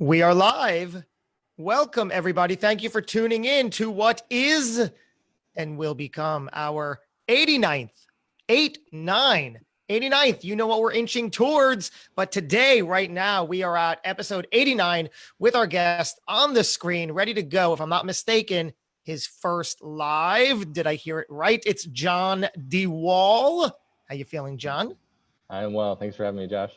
We are live. Welcome, everybody. Thank you for tuning in to what is and will become our 89th, 89th. You know what we're inching towards. But today, right now, we are at episode 89 with our guest on the screen, ready to go. If I'm not mistaken, his first live. Did I hear it right? It's John Dewaal. How you feeling, John? I'm well. Thanks for having me, Josh.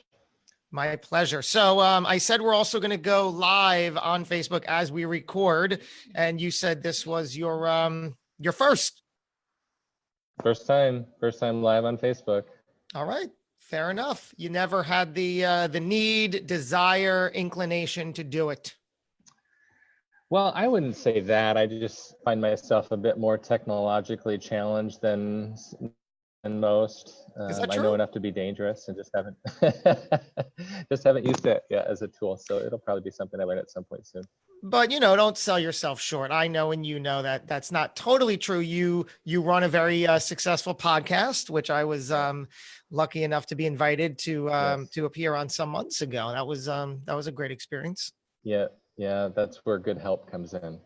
My pleasure. So I said we're also going to go live on Facebook as we record, and you said this was your first. First time live on Facebook. All right, fair enough. You never had the need, desire, inclination to do it. Well, I wouldn't say that. I just find myself a bit more technologically challenged than most. Is that I true? know enough to be dangerous and just haven't just haven't used it yet as a tool. So it'll probably be something I learn at some point soon. But don't sell yourself short. I know, and you know that that's not totally true. You run a very successful podcast, which I was lucky enough to be invited Yes. to appear on some months ago. That was a great experience. Yeah, that's where good help comes in.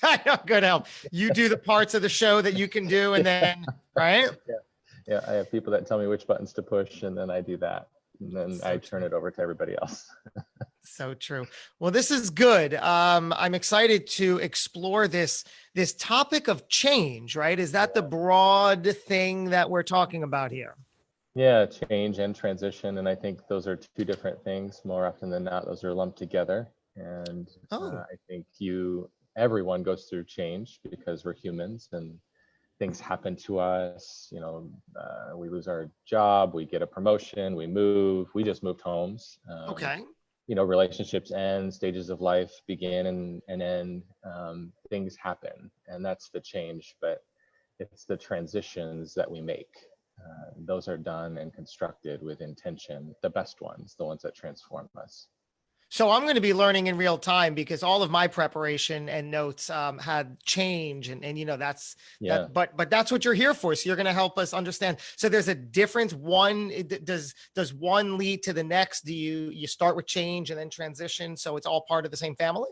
I know, good help. You do the parts of the show that you can do, and then right. Yeah, I have people that tell me which buttons to push, and then I do that, and then I turn it over to everybody else. So true. Well, this is good. I'm excited to explore this topic of change. Right? Is that the broad thing that we're talking about here? Yeah, change and transition, and I think those are two different things. More often than not, those are lumped together. And Oh, I think everyone goes through change because we're humans, and things happen to us. We lose our job, we get a promotion, we move. We just moved homes. okay. Relationships end, stages of life begin and end. Things happen, and that's the change. But it's the transitions that we make. Those are done and constructed with intention, the best ones, the ones that transform us. So I'm going to be learning in real time because all of my preparation and notes had change, and that's Yeah. that. But that's what you're here for. So you're going to help us understand. So there's a difference. Does one lead to the next? Do you start with change and then transition? So it's all part of the same family.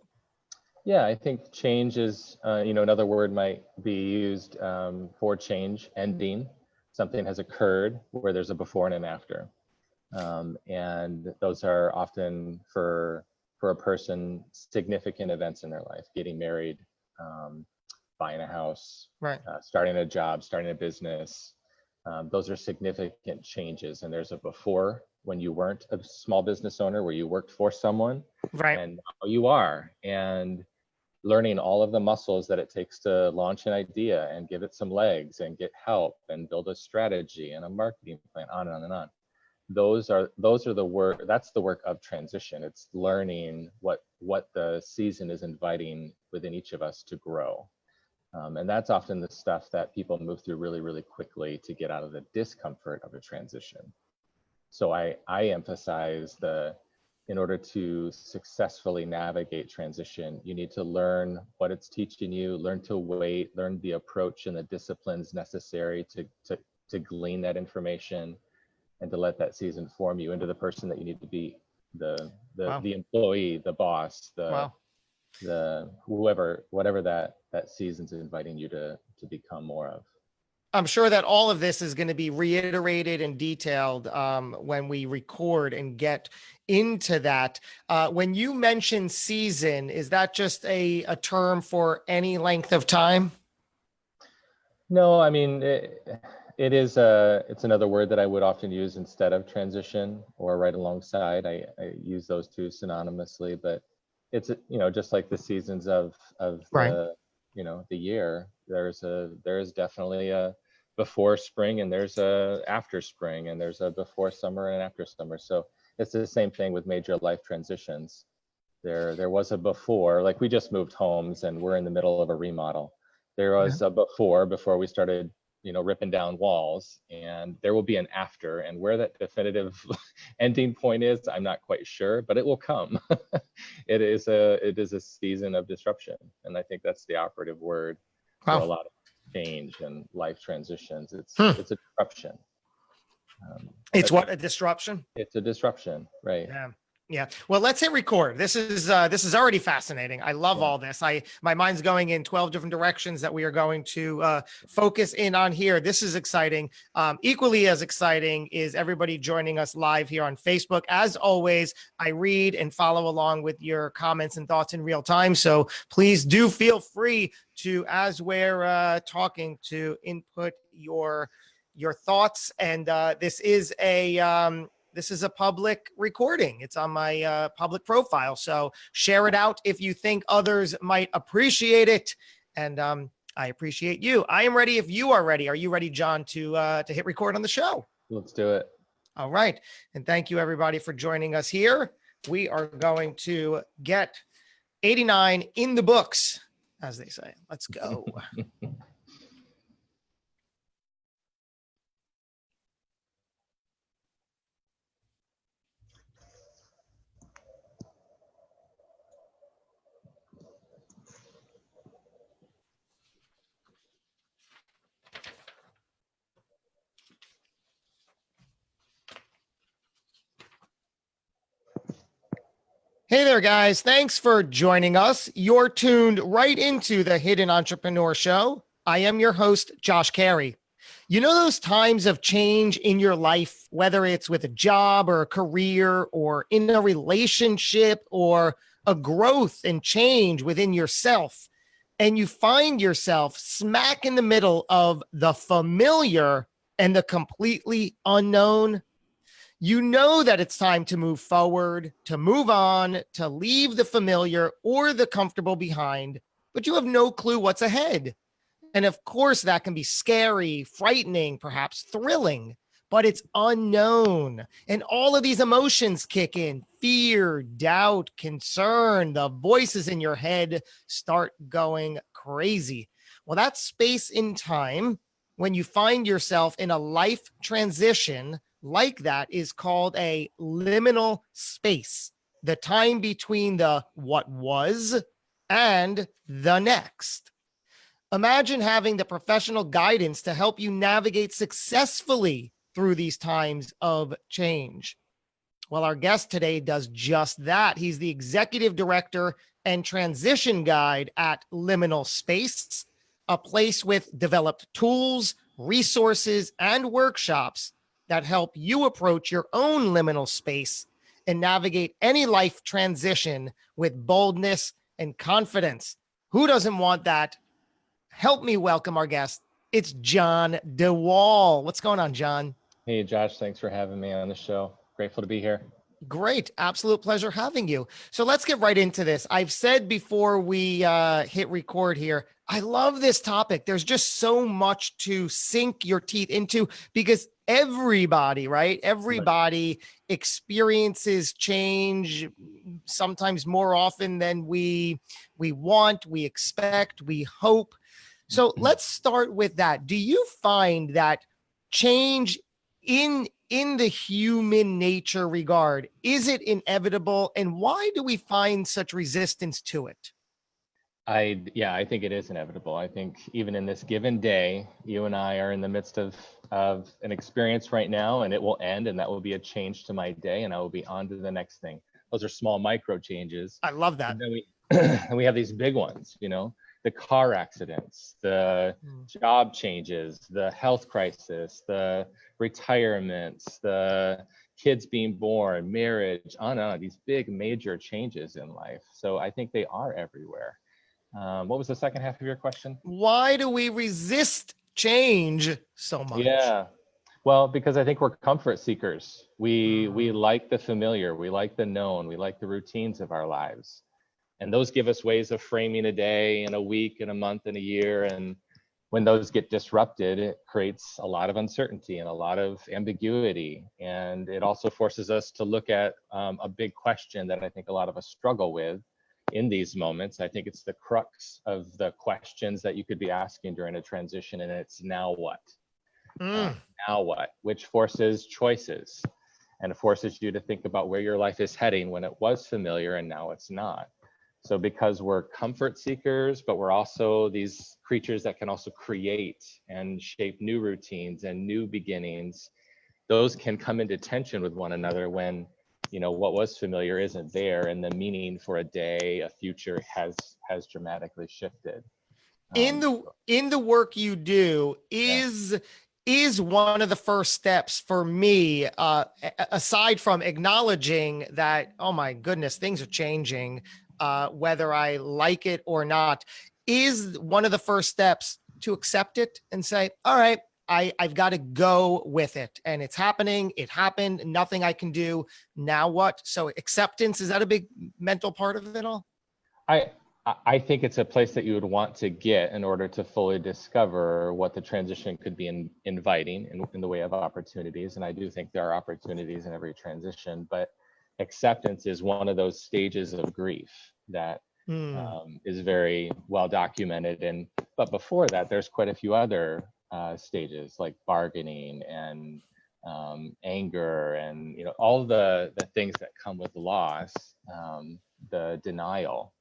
Yeah, I think change is, another word might be used for change, ending. Something has occurred where there's a before and an after. And those are often for a person significant events in their life: getting married, buying a house, Right. starting a job, starting a business. Those are significant changes. And there's a before, when you weren't a small business owner, where you worked for someone, Right. and now you are. And learning all of the muscles that it takes to launch an idea and give it some legs and get help and build a strategy and a marketing plan, on and on and on. Those are the work. That's the work of transition. It's learning what the season is inviting within each of us to grow. And that's often the stuff that people move through really, really quickly to get out of the discomfort of a transition. So I emphasize in order to successfully navigate transition, you need to learn what it's teaching you, learn to wait, learn the approach and the disciplines necessary to glean that information, and to let that season form you into the person that you need to be, the Wow. the employee, the boss, Wow. the whoever, whatever that season's inviting you to become more of. I'm sure that all of this is going to be reiterated and detailed when we record and get into that. When you mention season, is that just a term for any length of time? No, I mean, it's another word that I would often use instead of transition or right alongside. I use those two synonymously, but it's, just like the seasons of Right. the year. There's definitely a before spring, and there's a after spring, and there's a before summer and after summer. So it's the same thing with major life transitions. There was a before, like we just moved homes and we're in the middle of a remodel. There was a before we started, ripping down walls, and there will be an after. And where that definitive ending point is, I'm not quite sure, but it will come. It is a season of disruption, and I think that's the operative word for a Wow. lot of change and life transitions. It's Hmm. a disruption. It's what, a disruption? It's a disruption, right? Yeah. Yeah. Well, let's hit record. This is already fascinating. I love all this. My mind's going in 12 different directions that we are going to focus in on here. This is exciting. Equally as exciting is everybody joining us live here on Facebook. As always, I read and follow along with your comments and thoughts in real time. So please do feel free to, as we're talking, to input your thoughts. And this is a public recording. It's on my public profile. So share it out if you think others might appreciate it. And I appreciate you. I am ready if you are ready. Are you ready, John, to hit record on the show? Let's do it. All right. And thank you, everybody, for joining us here. We are going to get 89 in the books, as they say. Let's go. Hey there, guys. Thanks for joining us. You're tuned right into the Hidden Entrepreneur Show. I am your host, Josh Carey. You know those times of change in your life, whether it's with a job or a career or in a relationship or a growth and change within yourself, and you find yourself smack in the middle of the familiar and the completely unknown? You know that it's time to move forward, to move on, to leave the familiar or the comfortable behind, but you have no clue what's ahead. And of course, that can be scary, frightening, perhaps thrilling, but it's unknown. And all of these emotions kick in: fear, doubt, concern. The voices in your head start going crazy. Well, that space in time when you find yourself in a life transition like that is called a liminal space, the time between the what was and the next. Imagine having the professional guidance to help you navigate successfully through these times of change. Well, our guest today does just that. He's the executive director and transition guide at Liminal Space, a place with developed tools, resources, and workshops that help you approach your own liminal space and navigate any life transition with boldness and confidence. Who doesn't want that? Help me welcome our guest. It's John Dewaal. What's going on, John? Hey, Josh, thanks for having me on the show. Grateful to be here. Great. Absolute pleasure having you. So let's get right into this. I've said before we hit record here, I love this topic. There's just so much to sink your teeth into because everybody, right? Everybody experiences change sometimes more often than we want, we expect, we hope. So let's start with that. Do you find that change in the human nature regard, is it inevitable, and why do we find such resistance to it? I think it is inevitable. I think even in this given day, you and I are in the midst of an experience right now, and it will end, and that will be a change to my day, and I will be on to the next thing. Those are small micro changes. I love that. And then and we have these big ones, the car accidents, the job changes, the health crisis, the retirements, the kids being born, marriage, on and on, these big major changes in life. So I think they are everywhere. What was the second half of your question? Why do we resist change so much? Yeah, well, because I think we're comfort seekers. We like the familiar, we like the known, we like the routines of our lives. And those give us ways of framing a day and a week and a month and a year. And when those get disrupted, it creates a lot of uncertainty and a lot of ambiguity. And it also forces us to look at a big question that I think a lot of us struggle with in these moments. I think it's the crux of the questions that you could be asking during a transition, and it's now what? Now what? Which forces choices, and it forces you to think about where your life is heading when it was familiar and now it's not. So because we're comfort seekers, but we're also these creatures that can also create and shape new routines and new beginnings, those can come into tension with one another when what was familiar isn't there, and the meaning for a day, a future has dramatically shifted. In the work you do, Yeah. is one of the first steps for me, aside from acknowledging that, oh my goodness, things are changing, whether I like it or not, is one of the first steps to accept it and say, all right, I've got to go with it, and it's happening. It happened. Nothing I can do. Now what? So acceptance, is that a big mental part of it all? I I think it's a place that you would want to get in order to fully discover what the transition could be inviting in the way of opportunities. And I do think there are opportunities in every transition, but acceptance is one of those stages of grief that Hmm. is very well documented. And but before that, there's quite a few other stages like bargaining and anger, and all the things that come with loss, the denial.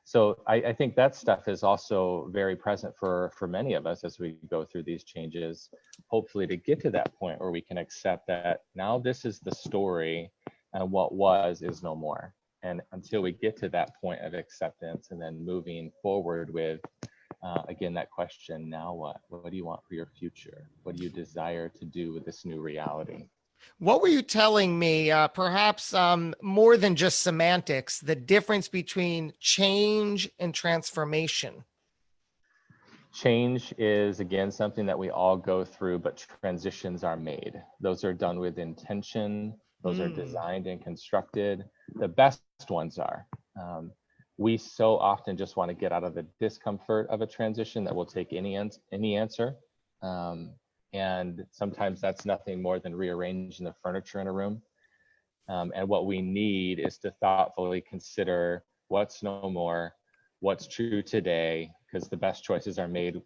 So I think that stuff is also very present for many of us as we go through these changes, hopefully to get to that point where we can accept that now this is the story and what was is no more. And until we get to that point of acceptance and then moving forward with, again, that question, now what? What do you want for your future? What do you desire to do with this new reality? What were you telling me? Perhaps more than just semantics, the difference between change and transformation. Change is, again, something that we all go through, but transitions are made. Those are done with intention. Those are Mm. designed and constructed. The best ones are. We so often just want to get out of the discomfort of a transition that we'll take any answer. And sometimes that's nothing more than rearranging the furniture in a room. And what we need is to thoughtfully consider what's no more, what's true today, because the best choices are made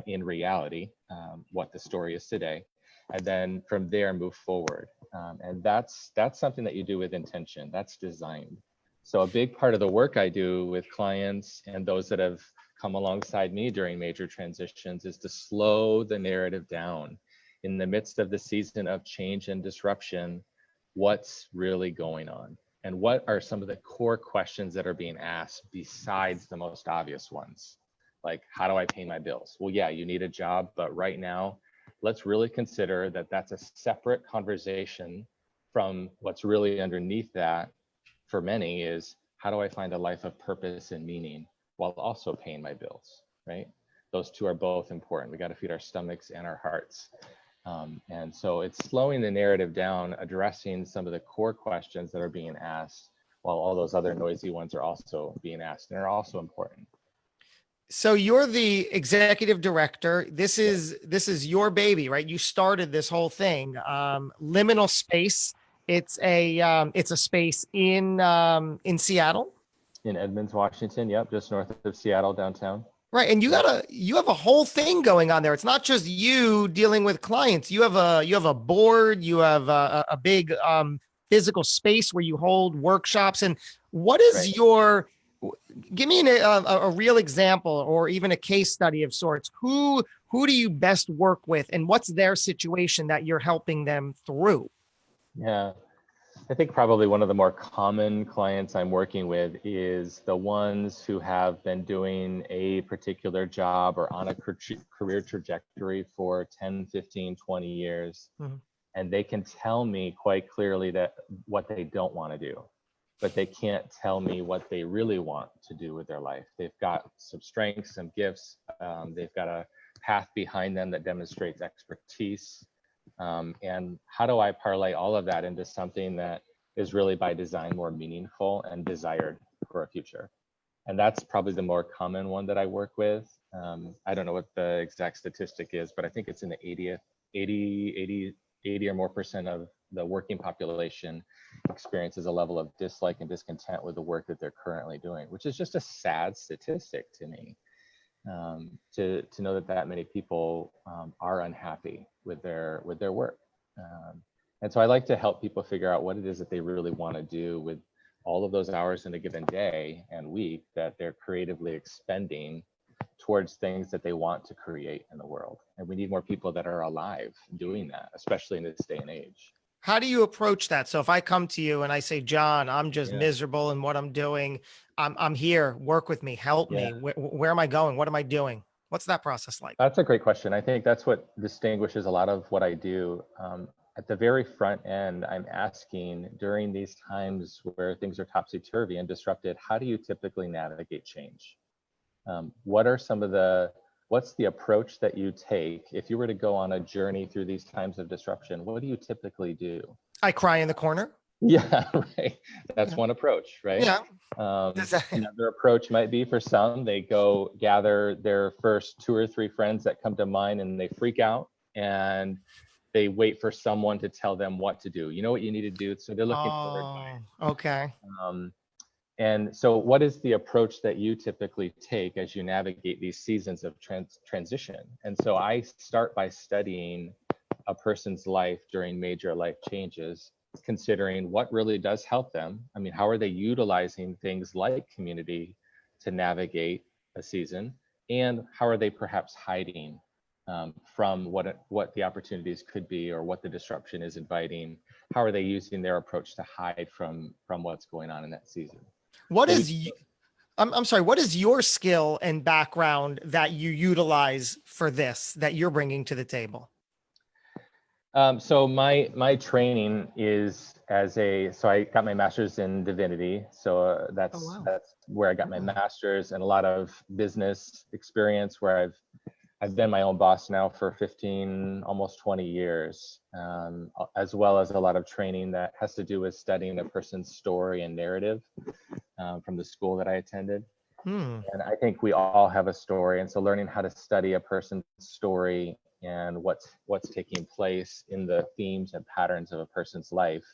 in reality, what the story is today, and then from there move forward. And that's something that you do with intention. That's designed. So a big part of the work I do with clients and those that have come alongside me during major transitions is to slow the narrative down in the midst of the season of change and disruption. What's really going on, and what are some of the core questions that are being asked besides the most obvious ones, like how do I pay my bills? Well, yeah, you need a job, but right now let's really consider that that's a separate conversation from what's really underneath that. For many is, how do I find a life of purpose and meaning while also paying my bills, right? Those two are both important. We got to feed our stomachs and our hearts. And so it's slowing the narrative down, addressing some of the core questions that are being asked, while all those other noisy ones are also being asked and are also important. So you're the executive director. This Yep. is your baby, right? You started this whole thing. Liminal space. It's a space in Seattle. In Edmonds, Washington, yep, just north of Seattle, downtown. Right. And Yep. you have a whole thing going on there. It's not just you dealing with clients. You have a board, you have a big physical space where you hold workshops. And what Right. is your, give me a real example or even a case study of sorts. Who do you best work with, and what's their situation that you're helping them through? Yeah. I think probably one of the more common clients I'm working with is the ones who have been doing a particular job or on a career trajectory for 10, 15, 20 years. Mhm. And they can tell me quite clearly that what they don't want to do, but they can't tell me what they really want to do with their life. They've got some strengths, some gifts. They've got a path behind them that demonstrates expertise. And how do I parlay all of that into something that is really by design more meaningful and desired for a future? And that's probably the more common one that I work with. I don't know what the exact statistic is, but I think it's in the 80 or more percent of the working population experiences a level of dislike and discontent with the work that they're currently doing, which is just a sad statistic to me. To know that that many people are unhappy with their work. And so I like to help people figure out what it is that they really want to do with all of those hours in a given day and week that they're creatively expending towards things that they want to create in the world. And we need more people that are alive doing that, especially in this day and age. How do you approach that? So if I come to you and I say, John, I'm just Yeah. miserable in what I'm doing. I'm here. Work with me. Help Yeah. me. Where am I going? What am I doing? What's that process like? That's a great question. I think that's what distinguishes a lot of what I do. At the very front end, I'm asking during these times where things are topsy-turvy and disrupted, how do you typically navigate change? What are some of the, what's the approach that you take? If you were to go on a journey through these times of disruption, what do you typically do? I cry in the corner. Yeah, right. That's Yeah. one approach, right? Yeah. Does that, Another approach might be for some, they go gather their first 2 or 3 friends that come to mind and they freak out and they wait for someone to tell them what to do. You know what you need to do? So they're looking for oh, advice. okay. And so what is the approach that you typically take as you navigate these seasons of transition? And so I start by studying a person's life during major life changes, considering what really does help them. I mean, how are they utilizing things like community to navigate a season? And how are they perhaps hiding from what the opportunities could be or what the disruption is inviting? How are they using their approach to hide from what's going on in that season? What So we, is, I'm sorry, what is your skill and background that you utilize for this that you're bringing to the table? so my training is as a, so I got my master's in divinity. So Oh, wow. that's where I got my master's, and a lot of business experience where I've been my own boss now for 15, almost 20 years, as well as a lot of training that has to do with studying a person's story and narrative from the school that I attended. Hmm. And I think we all have a story. And so learning how to study a person's story and what's taking place in the themes and patterns of a person's life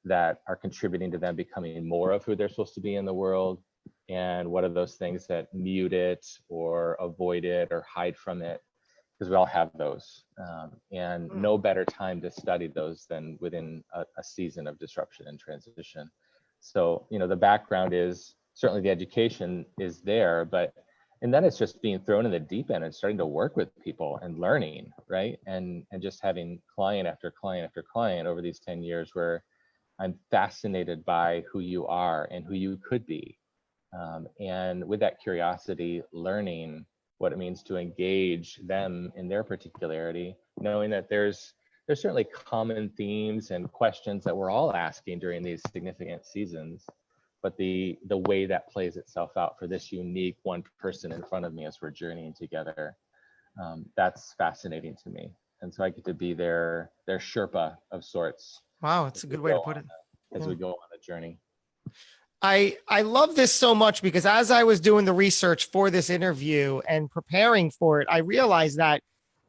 that are contributing to them becoming more of who they're supposed to be in the world. And what are those things that mute it or avoid it or hide from it? Because we all have those. And Hmm. no better time to study those than within a season of disruption and transition. So, the background is certainly the education is there, but and then it's just being thrown in the deep end and starting to work with people and learning, right? And just having client after client after client over these 10 years where I'm fascinated by who you are and who you could be. And with that curiosity, learning what it means to engage them in their particularity, knowing that there's certainly common themes and questions that we're all asking during these significant seasons, but the way that plays itself out for this unique one person in front of me as we're journeying together, that's fascinating to me. And so I get to be their Sherpa of sorts Wow. as It's a we good way go to put on it. as Yeah. we go on a journey. I love this so much because as I was doing the research for this interview and preparing for it, I realized that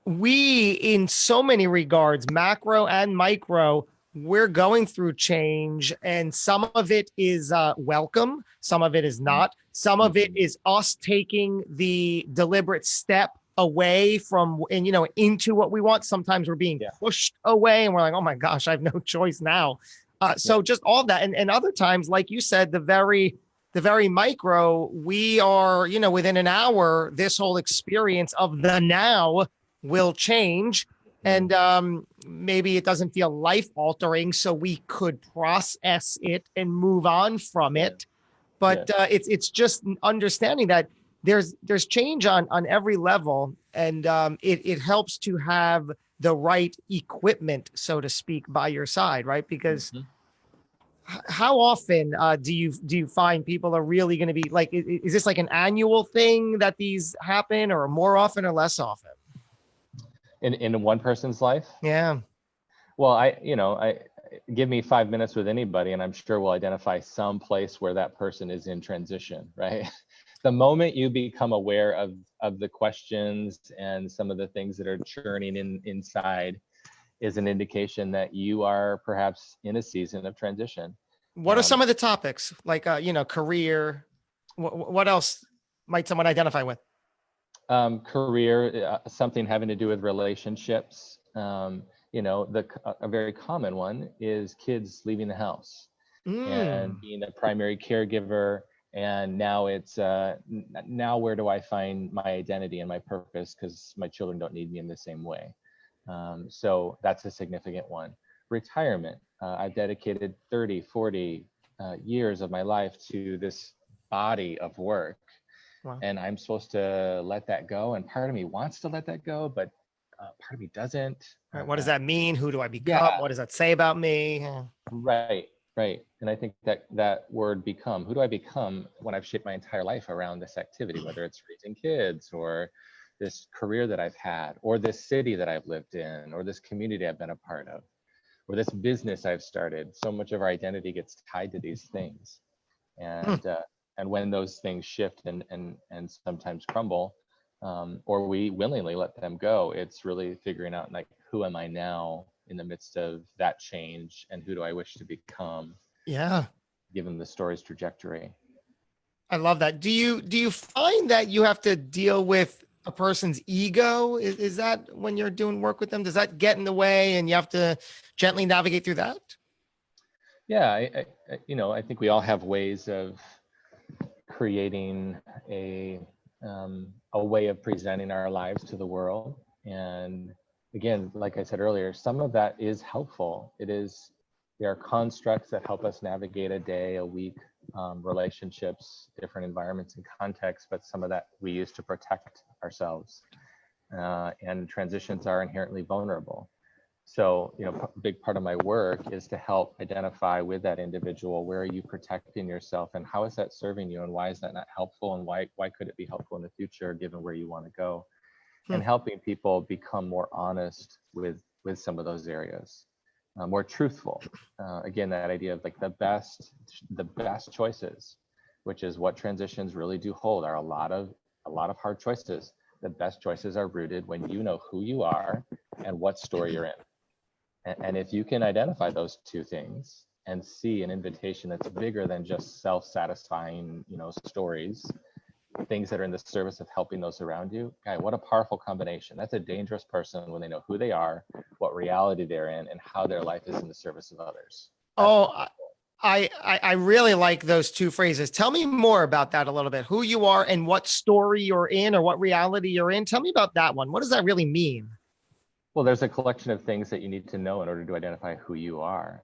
we, in so many regards, macro and micro, we're going through change, and some of it is welcome, some of it is not, some of it Mhm. is us taking the deliberate step away from and into what we want. Sometimes we're being Yeah, pushed away and we're like, oh my gosh, I have no choice now. yeah, So just all that, and other times, like you said, the very micro, we are, within an hour, this whole experience of the now will change. mm, And maybe it doesn't feel life altering, so we could process it and move on from yeah, it. But yeah. it's just understanding that there's change on every level, and it helps to have the right equipment, so to speak, by your side, right? Because Mhm. how often do you find people are really going to be like? Is this like an annual thing that these happen, or more often or less often? In one person's life? Yeah. Well, I give me 5 minutes with anybody, and I'm sure we'll identify some place where that person is in transition, right? The moment you become aware of the questions and some of the things that are churning inside is an indication that you are perhaps in a season of transition. What are Um, some of the topics like career? What else might someone identify with? career, something having to do with relationships. A very common one is kids leaving the house and Mm. being a primary caregiver. And now it's now where do I find my identity and my purpose? Because my children don't need me in the same way. So that's a significant one. retirement. I've dedicated 30, 40 years of my life to this body of work. Wow. And I'm supposed to let that go. And part of me wants to let that go, but part of me doesn't. Right. What does that mean? Who do I Yeah, become? What does that say about me? right, right. And I think that that word become, who do I become when I've shaped my entire life around this activity, whether it's raising kids or this career that I've had, or this city that I've lived in, or this community I've been a part of, or this business I've started. So much of our identity gets tied to these things. Hmm. And when those things shift and sometimes crumble, or we willingly let them go, it's really figuring out like, who am I now in the midst of that change, and who do I wish to become Yeah. given the story's trajectory. I love that. Do you find that you have to deal with a person's ego? Is that when you're doing work with them? Does that get in the way and you have to gently navigate through that? Yeah, I think we all have ways of creating a way of presenting our lives to the world. And again, like I said earlier, some of that is helpful. There are constructs that help us navigate a day, a week, relationships, different environments and contexts, but some of that we use to protect ourselves. And transitions are inherently vulnerable. So, a big part of my work is to help identify with that individual, where are you protecting yourself and how is that serving you, and why is that not helpful, and why could it be helpful in the future given where you want to go, Hmm. and helping people become more honest with some of those areas, more truthful. Again, that idea of like the best choices, which is what transitions really do hold, are a lot of hard choices. The best choices are rooted when you know who you are and what story you're in. And if you can identify those two things and see an invitation that's bigger than just self-satisfying, stories, things that are in the service of helping those around you, God, what a powerful combination. That's a dangerous person when they know who they are, what reality they're in, and how their life is in the service of others. That's Oh, powerful. I really like those two phrases. Tell me more about that a little bit. Who you are and what story you're in or what reality you're in. Tell me about that one. What does that really mean? Well, there's a collection of things that you need to know in order to identify who you are.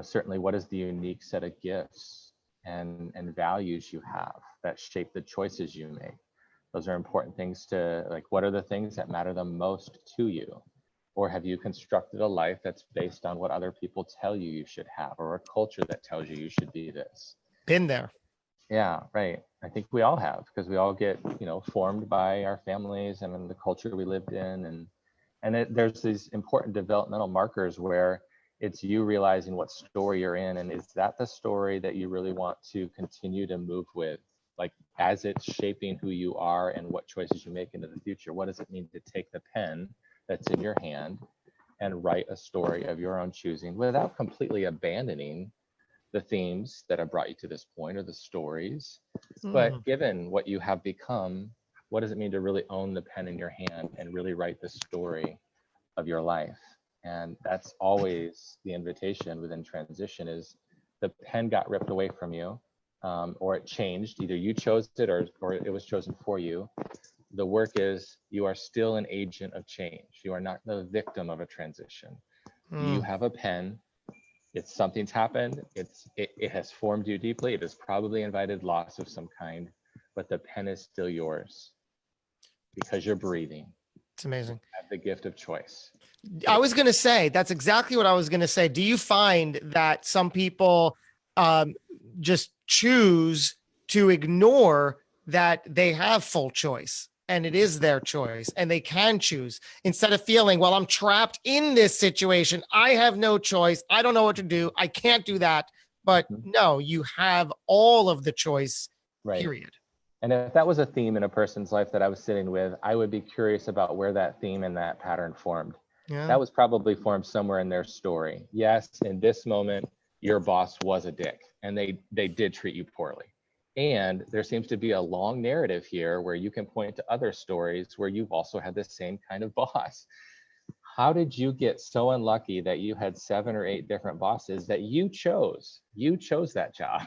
Certainly what is the unique set of gifts and values you have that shape the choices you make. Those are important things to, like, what are the things that matter the most to you? Or have you constructed a life that's based on what other people tell you you should have, or a culture that tells you you should be this? Been there. Yeah, right. I think we all have, because we all get, formed by our families and in the culture we lived in. There's these important developmental markers where it's you realizing what story you're in, and is that the story that you really want to continue to move with, like as it's shaping who you are and what choices you make into the future. What does it mean to take the pen that's in your hand and write a story of your own choosing without completely abandoning the themes that have brought you to this point, or the stories, Hmm. but given what you have become, what does it mean to really own the pen in your hand and really write the story of your life? And that's always the invitation within transition, is the pen got ripped away from you, or it changed. Either you chose it, or it was chosen for you. The work is, you are still an agent of change. You are not the victim of a transition. You Hmm. have a pen. It's something's happened. It has formed you deeply. It has probably invited loss of some kind, but the pen is still yours because you're breathing. It's amazing. Have the gift of choice. I was going to say, that's exactly what I was going to say. Do you find that some people um, just choose to ignore that they have full choice and it is their choice and they can choose, instead of feeling, well, I'm trapped in this situation. I have no choice. I don't know what to do. I can't do that. But Mhm. no, you have all of the choice, Right. period. And if that was a theme in a person's life that I was sitting with, I would be curious about where that theme and that pattern formed. Yeah. That was probably formed somewhere in their story. Yes, in this moment, your boss was a dick and they did treat you poorly. And there seems to be a long narrative here where you can point to other stories where you've also had the same kind of boss. How did you get so unlucky that you had 7 or 8 different bosses that you chose? You chose that job.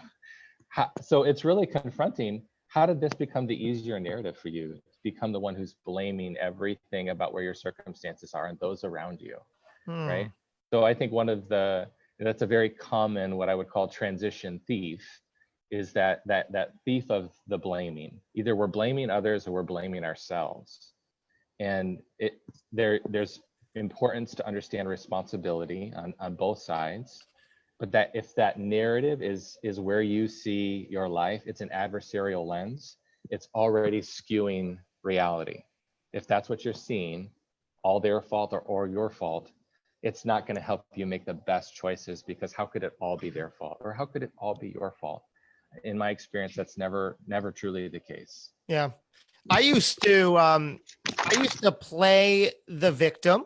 So it's really confronting. How did this become the easier narrative for you? To become the one who's blaming everything about where your circumstances are and those around you, Hmm. right? So I think that's a very common, what I would call transition thief, is that thief of the blaming. Either we're blaming others or we're blaming ourselves. And there's importance to understand responsibility on both sides, but that if that narrative is where you see your life, it's an adversarial lens, it's already skewing reality. If that's what you're seeing, all their fault or your fault, it's not going to help you make the best choices, because how could it all be their fault, or how could it all be your fault? In my experience, that's never truly the case. Yeah. I used to play the victim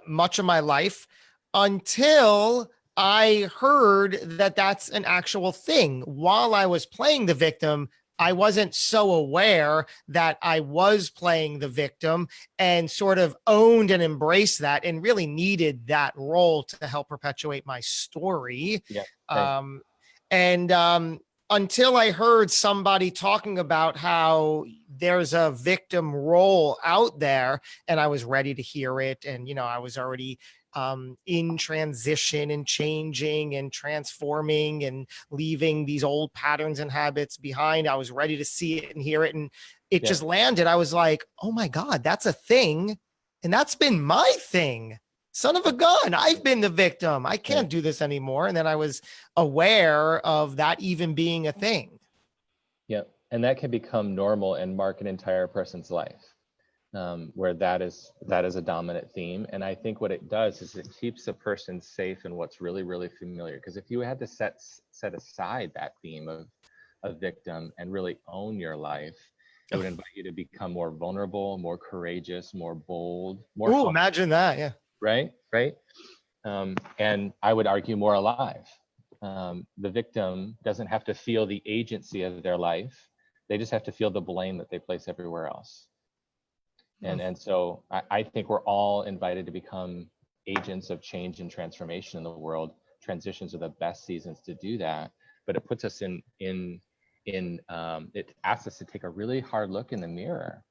much of my life until I heard that that's an actual thing. While I was playing the victim, I wasn't so aware that I was playing the victim, and sort of owned and embraced that, and really needed that role to help perpetuate my story. Yeah. Same. And until I heard somebody talking about how there's a victim role out there, and I was ready to hear it. And, I was already in transition and changing and transforming and leaving these old patterns and habits behind. I was ready to see it and hear it. And it just landed. I was like, oh my God, that's a thing. And that's been my thing. Son of a gun. I've been the victim. I can't do this anymore. And then I was aware of that even being a thing. Yeah, and that can become normal and mark an entire person's life, where that is a dominant theme. And I think what it does is it keeps a person safe in what's really, really familiar. Because if you had to set aside that theme of a victim and really own your life, it would invite you to become more vulnerable, more courageous, more bold, more Ooh, imagine that. Yeah. right? And I would argue more alive. The victim doesn't have to feel the agency of their life. They just have to feel the blame that they place everywhere else. And so I think we're all invited to become agents of change and transformation in the world. Transitions are the best seasons to do that, but it puts us it asks us to take a really hard look in the mirror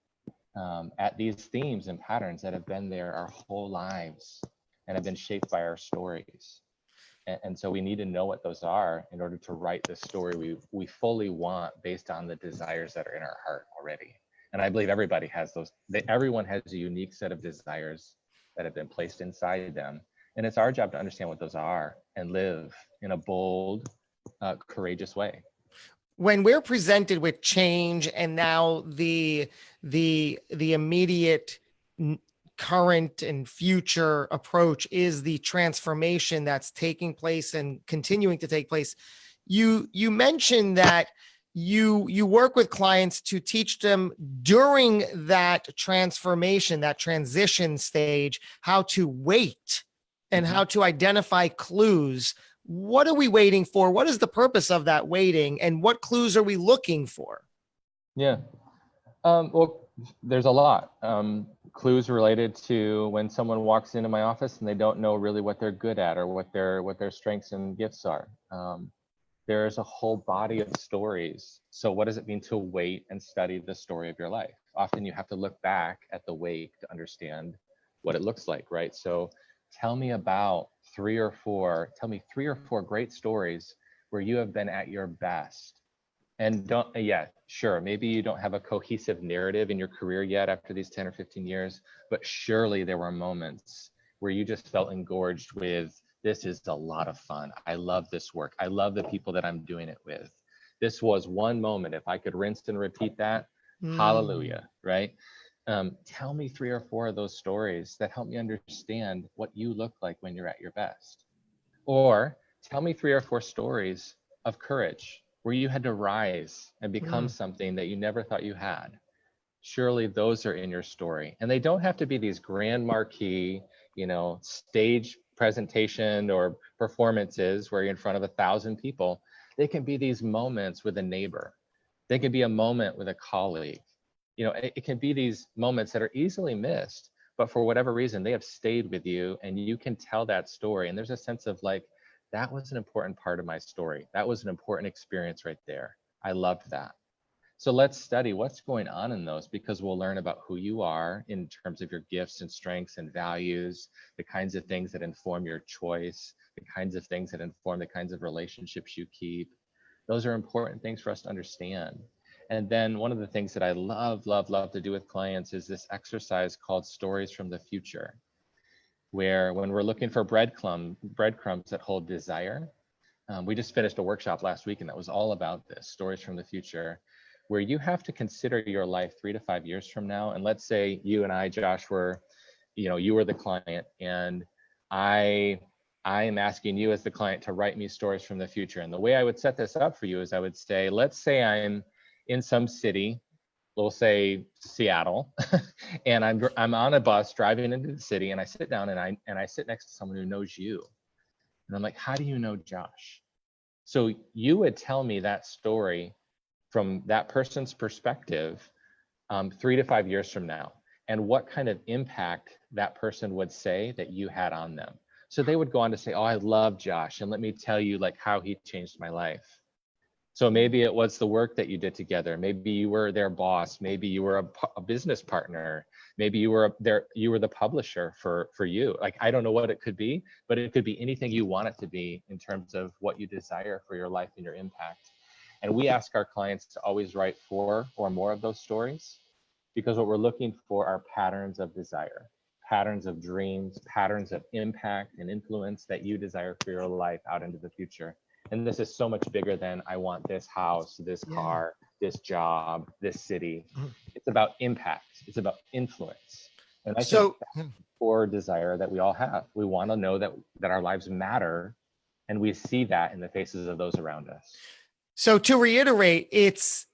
at these themes and patterns that have been there our whole lives and have been shaped by our stories. And so we need to know what those are in order to write the story we fully want, based on the desires that are in our heart already. And I believe everybody has those. Everyone has a unique set of desires that have been placed inside them. And it's our job to understand what those are and live in a bold, courageous way. When we're presented with change, and now the immediate current and future approach is the transformation that's taking place and continuing to take place, you mentioned that you work with clients to teach them during that transformation, that transition stage, how to wait and how to identify clues. What are we waiting for? What is the purpose of that waiting? And what clues are we looking for? Yeah. Well, there's a lot. Clues related to when someone walks into my office and they don't know really what they're good at or what their strengths and gifts are. There's a whole body of stories. So what does it mean to wait and study the story of your life? Often you have to look back at the wait to understand what it looks like, right? So tell me 3 or 4 great stories where you have been at your best. And sure, maybe you don't have a cohesive narrative in your career yet after these 10 or 15 years, but surely there were moments where you just felt engorged with, this is a lot of fun. I love this work. I love the people that I'm doing it with. This was one moment. If I could rinse and repeat that, hallelujah, right? Tell me 3 or 4 of those stories that help me understand what you look like when you're at your best. Or tell me 3 or 4 stories of courage where you had to rise and become something that you never thought you had. Surely those are in your story. And they don't have to be these grand marquee, stage presentation or performances where you're in front of 1,000 people. They can be these moments with a neighbor. They can be a moment with a colleague. It can be these moments that are easily missed, but for whatever reason, they have stayed with you and you can tell that story. And there's a sense of like, that was an important part of my story. That was an important experience right there. I loved that. So let's study what's going on in those, because we'll learn about who you are in terms of your gifts and strengths and values, the kinds of things that inform your choice, the kinds of things that inform the kinds of relationships you keep. Those are important things for us to understand. And then one of the things that I love to do with clients is this exercise called Stories from the Future, where when we're looking for breadcrumbs that hold desire, we just finished a workshop last week and that was all about this, Stories from the Future, where you have to consider your life 3 to 5 years from now. And let's say you and I, Josh, were, you were the client, and I am asking you as the client to write me stories from the future. And the way I would set this up for you is I would say, let's say I'm in some city, we'll say Seattle, and I'm on a bus driving into the city, and I sit down and I sit next to someone who knows you. And I'm like, how do you know Josh? So you would tell me that story from that person's perspective 3 to 5 years from now, and what kind of impact that person would say that you had on them. So they would go on to say, oh, I love Josh, and let me tell you like how he changed my life. So maybe it was the work that you did together. Maybe you were their boss. Maybe you were a business partner. Maybe you were the publisher for you. Like, I don't know what it could be, but it could be anything you want it to be in terms of what you desire for your life and your impact. And we ask our clients to always write 4 or more of those stories, because what we're looking for are patterns of desire, patterns of dreams, patterns of impact and influence that you desire for your life out into the future. And this is so much bigger than I want this house, this car, this job, this city. It's about impact. It's about influence. And I think that's the core desire that we all have. We want to know that our lives matter, and we see that in the faces of those around us. So to reiterate, it's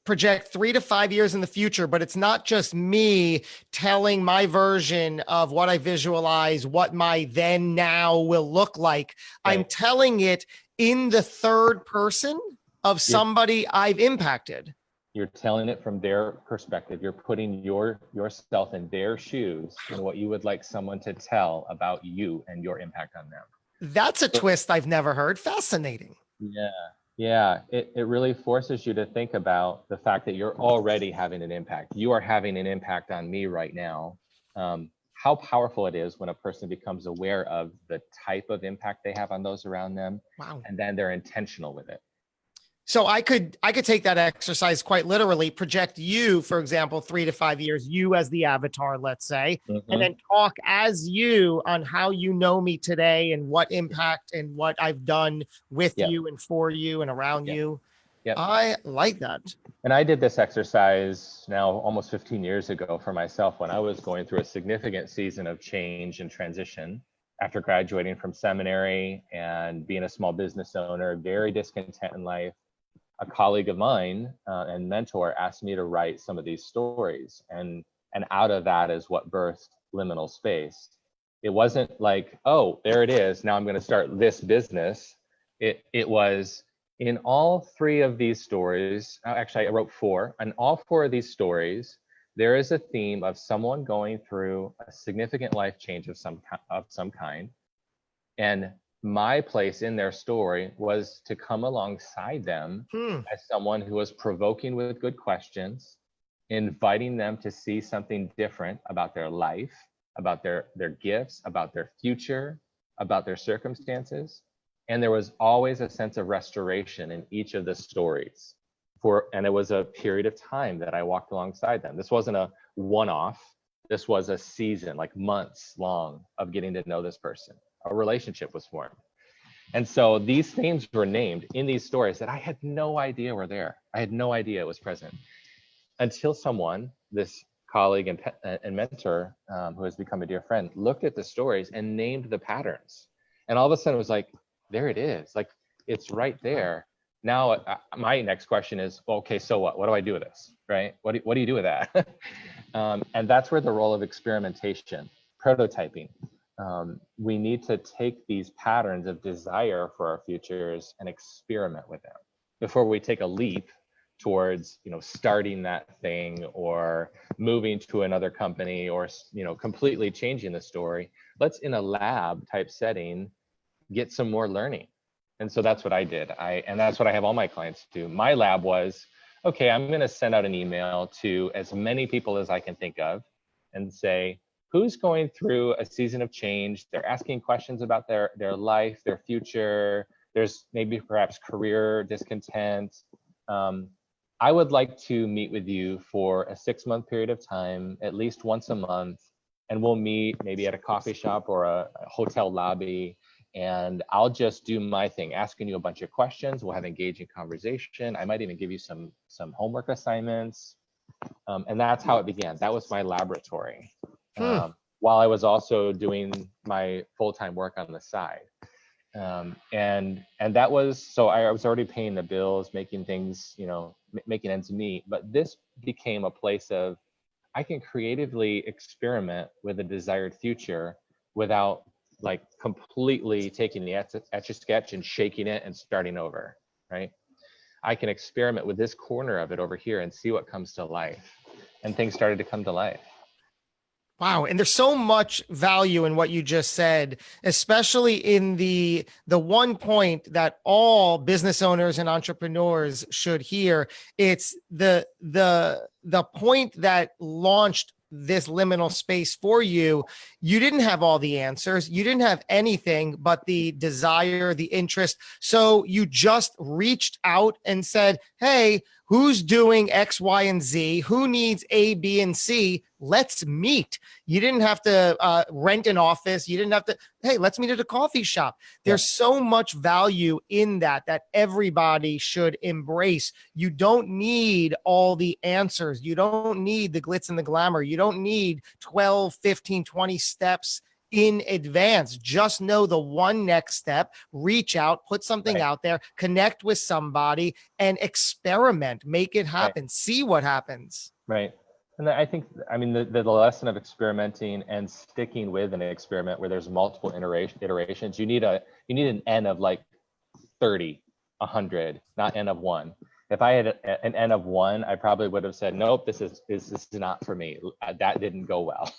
project 3 to 5 years in the future, but it's not just me telling my version of what I visualize, what my then now will look like. Right. I'm telling it in the third person of somebody I've impacted. You're telling it from their perspective. You're putting yourself in their shoes and what you would like someone to tell about you and your impact on them. That's a twist I've never heard. Fascinating. Yeah, it really forces you to think about the fact that you're already having an impact. You are having an impact on me right now. How powerful it is when a person becomes aware of the type of impact they have on those around them. Wow. And then they're intentional with it. So I could take that exercise quite literally, project you, for example, 3 to 5 years, you as the avatar, let's say, and then talk as you on how you know me today and what impact and what I've done with you and for you and around you. I like that. And I did this exercise now almost 15 years ago for myself when I was going through a significant season of change and transition after graduating from seminary and being a small business owner, very discontent in life. A colleague of mine and mentor asked me to write some of these stories, and out of that is what birthed Liminal Space. It wasn't like, oh, there it is, now I'm going to start this business. It was in all 3 of these stories. Actually, I wrote 4. In all 4 of these stories, there is a theme of someone going through a significant life change of some kind, and my place in their story was to come alongside them as someone who was provoking with good questions, inviting them to see something different about their life, about their gifts, about their future, about their circumstances. And there was always a sense of restoration in each of the stories. And it was a period of time that I walked alongside them. This wasn't a one-off. This was a season, like months long, of getting to know this person. A relationship was formed. And so these themes were named in these stories that I had no idea were there. I had no idea it was present until someone, this colleague and mentor who has become a dear friend, looked at the stories and named the patterns. And all of a sudden it was like, there it is. Like, it's right there. Now, my next question is, okay, so what? What do I do with this, right? What do you do with that? And that's where the role of experimentation, prototyping. We need to take these patterns of desire for our futures and experiment with them before we take a leap towards, starting that thing or moving to another company or, completely changing the story. Let's, in a lab type setting, get some more learning. And so that's what I did. And that's what I have all my clients do. My lab was okay, I'm going to send out an email to as many people as I can think of and say, who's going through a season of change? They're asking questions about their life, their future. There's maybe perhaps career discontent. I would like to meet with you for a 6-month period of time, at least once a month, and we'll meet maybe at a coffee shop or a hotel lobby, and I'll just do my thing, asking you a bunch of questions. We'll have engaging conversation. I might even give you some homework assignments. And that's how it began. That was my laboratory, while I was also doing my full-time work on the side. And that was, so I was already paying the bills, making things, making ends meet. But this became a place of, I can creatively experiment with a desired future without like completely taking the Etch-a-Sketch and shaking it and starting over, right? I can experiment with this corner of it over here and see what comes to life. And things started to come to life. Wow, and there's so much value in what you just said, especially in the one point that all business owners and entrepreneurs should hear. It's the point that launched this liminal space for you. You didn't have all the answers. You didn't have anything but the desire, the interest. So you just reached out and said, hey, who's doing X, Y, and Z? Who needs A, B, and C? Let's meet. You didn't have to rent an office. You didn't have to, hey, let's meet at a coffee shop. There's so much value in that everybody should embrace. You don't need all the answers. You don't need the glitz and the glamour. You don't need 12, 15, 20 steps in advance. Just know the one next step, reach out, put something out there, connect with somebody and experiment, make it happen, see what happens. Right. And I think, I mean, the lesson of experimenting and sticking with an experiment where there's multiple iterations, you need an N of like 30, 100, not N of 1. If I had an N of 1, I probably would have said, nope, this is not for me. That didn't go well.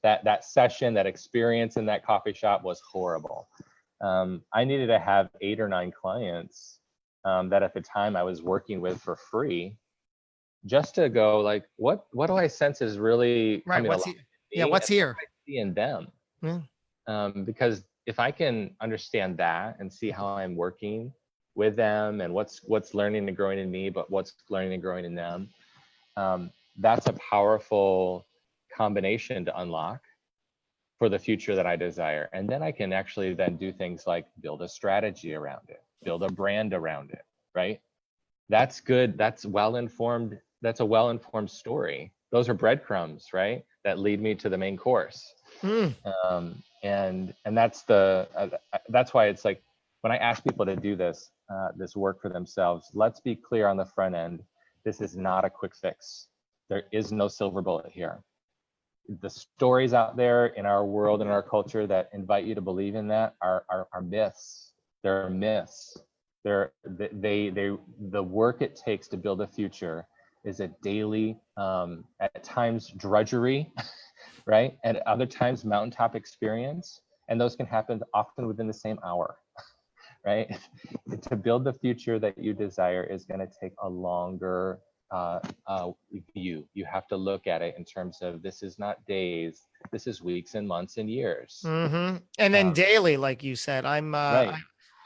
that session, that experience in that coffee shop was horrible. I needed to have 8 or 9 clients that at the time I was working with for free, just to go like, what do I sense is really coming what's along? what's here? What do I see in them? Because if I can understand that and see how I'm working with them and what's learning and growing in me, but what's learning and growing in them, that's a powerful combination to unlock for the future that I desire. And then I can actually then do things like build a strategy around it, build a brand around it, right? That's good. That's well-informed. That's a well-informed story. Those are breadcrumbs, right? That lead me to the main course. And that's that's why it's like, when I ask people to do this work for themselves, let's be clear on the front end. This is not a quick fix. There is no silver bullet here. The stories out there in our world and our culture that invite you to believe in that are myths. They're myths. The work it takes to build a future is a daily, at times drudgery, right? And at other times mountaintop experience. And those can happen often within the same hour, right? To build the future that you desire is going to take a longer view. You have to look at it in terms of, this is not days, this is weeks and months and years. And then daily, like you said,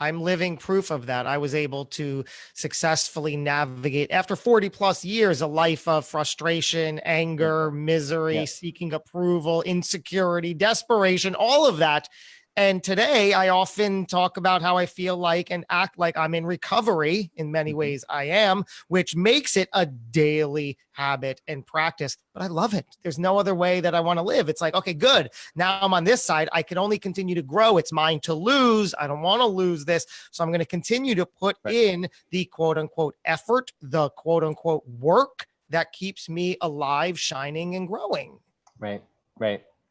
I'm living proof of that. I was able to successfully navigate, after 40 plus years, a life of frustration, anger, misery, seeking approval, insecurity, desperation, all of that. And today I often talk about how I feel like and act like I'm in recovery. In many ways I am, which makes it a daily habit and practice, but I love it. There's no other way that I want to live. It's like, okay, good. Now I'm on this side. I can only continue to grow. It's mine to lose. I don't want to lose this. So I'm going to continue to put in the quote unquote effort, the quote unquote work that keeps me alive, shining, and growing. Right.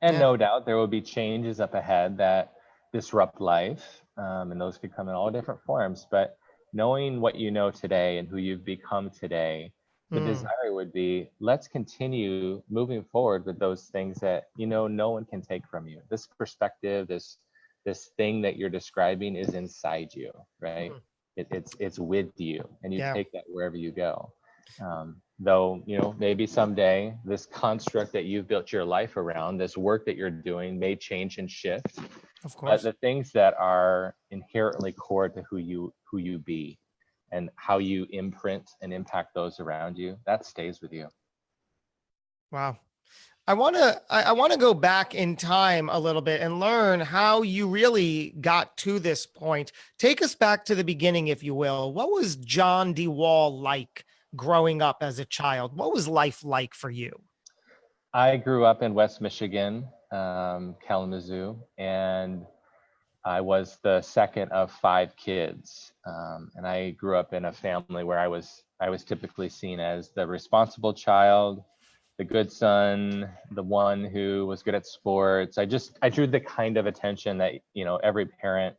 And no doubt there will be changes up ahead that disrupt life, and those could come in all different forms. But knowing what you know today and who you've become today, the desire would be, let's continue moving forward with those things that no one can take from you. This perspective, this thing that you're describing is inside you, right? It's with you, and you take that wherever you go. Though, maybe someday this construct that you've built your life around, this work that you're doing may change and shift. Of But course. the things that are inherently core to who you be and how you imprint and impact those around you, that stays with you. Wow. I want to go back in time a little bit and learn how you really got to this point. Take us back to the beginning, if you will. What was John Dewall like growing up as a child? What was life like for you? I grew up in West Michigan, Kalamazoo, and I was the second of 5 kids, and I grew up in a family where I was typically seen as the responsible child, the good son, the one who was good at sports. I drew the kind of attention that every parent,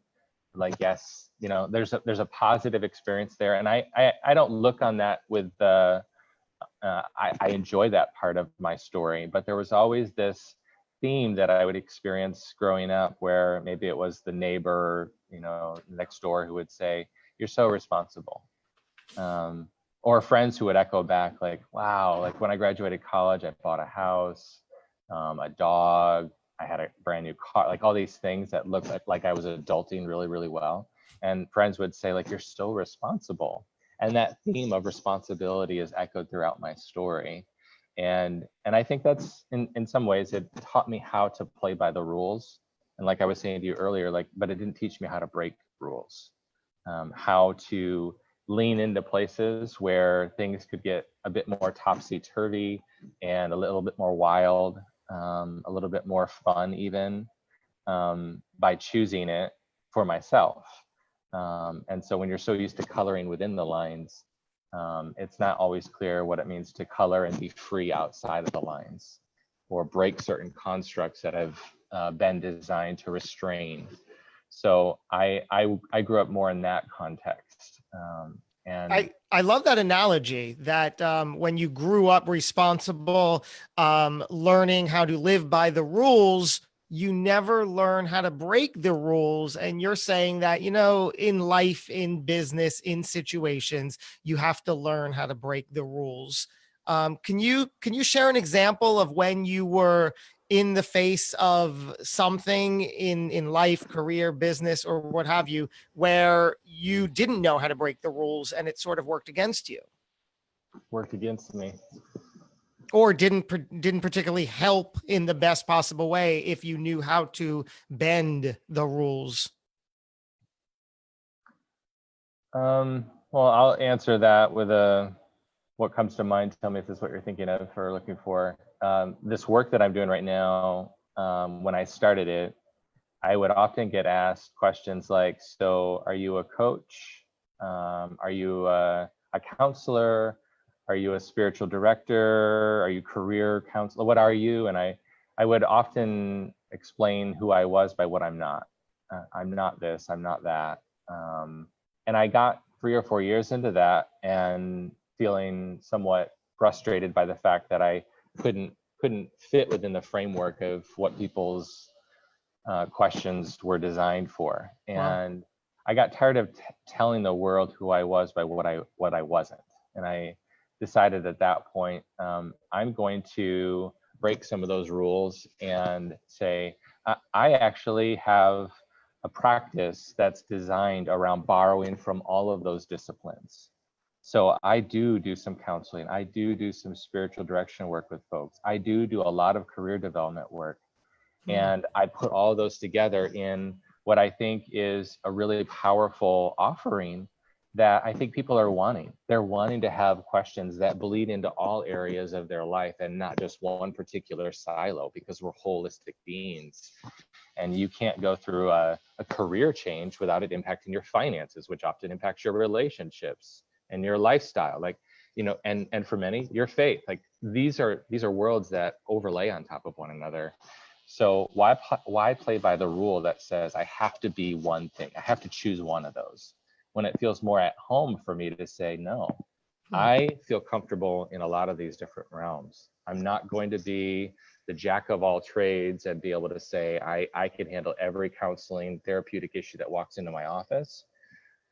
like, yes, there's a positive experience there, and I don't look on that with I enjoy that part of my story, but there was always this theme that I would experience growing up where maybe it was the neighbor, next door who would say, "You're so responsible." Um, or friends who would echo back like, "Wow, like when I graduated college, I bought a house, a dog, I had a brand new car," like all these things that looked like I was adulting really, really well. And friends would say like, "You're so responsible." And that theme of responsibility is echoed throughout my story. And I think that's in some ways it taught me how to play by the rules. And like I was saying to you earlier, like, but it didn't teach me how to break rules, how to lean into places where things could get a bit more topsy-turvy and a little bit more wild, a little bit more fun even, by choosing it for myself. And so when you're so used to coloring within the lines, it's not always clear what it means to color and be free outside of the lines or break certain constructs that have been designed to restrain. So I grew up more in that context. And I love that analogy that when you grew up responsible, learning how to live by the rules, you never learn how to break the rules. And you're saying that, in life, in business, in situations, you have to learn how to break the rules. Can you share an example of when you were in the face of something in life, career, business, or what have you, where you didn't know how to break the rules and it sort of worked against you, worked against me. or didn't particularly help in the best possible way if you knew how to bend the rules? Well, I'll answer that with what comes to mind. Tell me if this is what you're thinking of or looking for. This work that I'm doing right now, when I started it, I would often get asked questions like, "So, are you a coach? Are you a counselor? Are you a spiritual director? Are you career counselor? What are you?" And I would often explain who I was by what I'm not. I'm not this. I'm not that. And I got 3 or 4 years into that and feeling somewhat frustrated by the fact that I couldn't fit within the framework of what people's questions were designed for. Wow. And I got tired of telling the world who I was by what I wasn't. And I decided at that point, I'm going to break some of those rules and say, I actually have a practice that's designed around borrowing from all of those disciplines. So I do some counseling. I do some spiritual direction work with folks. I do a lot of career development work. Hmm. And I put all of those together in what I think is a really powerful offering that I think people are wanting. They're wanting to have questions that bleed into all areas of their life and not just one particular silo, because we're holistic beings. And you can't go through a career change without it impacting your finances, which often impacts your relationships and your lifestyle. Like, and for many, your faith. Like these are worlds that overlay on top of one another. So why play by the rule that says I have to be one thing? I have to choose one of those, when it feels more at home for me to say no. Hmm. I feel comfortable in a lot of these different realms. I'm not going to be the jack of all trades and be able to say I can handle every counseling therapeutic issue that walks into my office.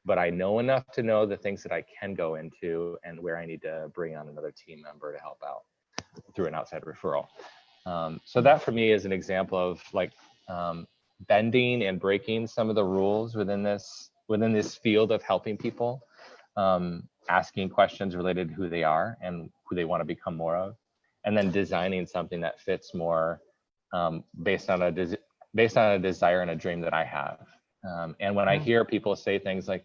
but I know enough to know the things that I can go into and where I need to bring on another team member to help out through an outside referral. So that for me is an example of like bending and breaking some of the rules within this field of helping people, asking questions related to who they are and who they want to become more of, and then designing something that fits more based on a desire and a dream that I have. And when I hear people say things like,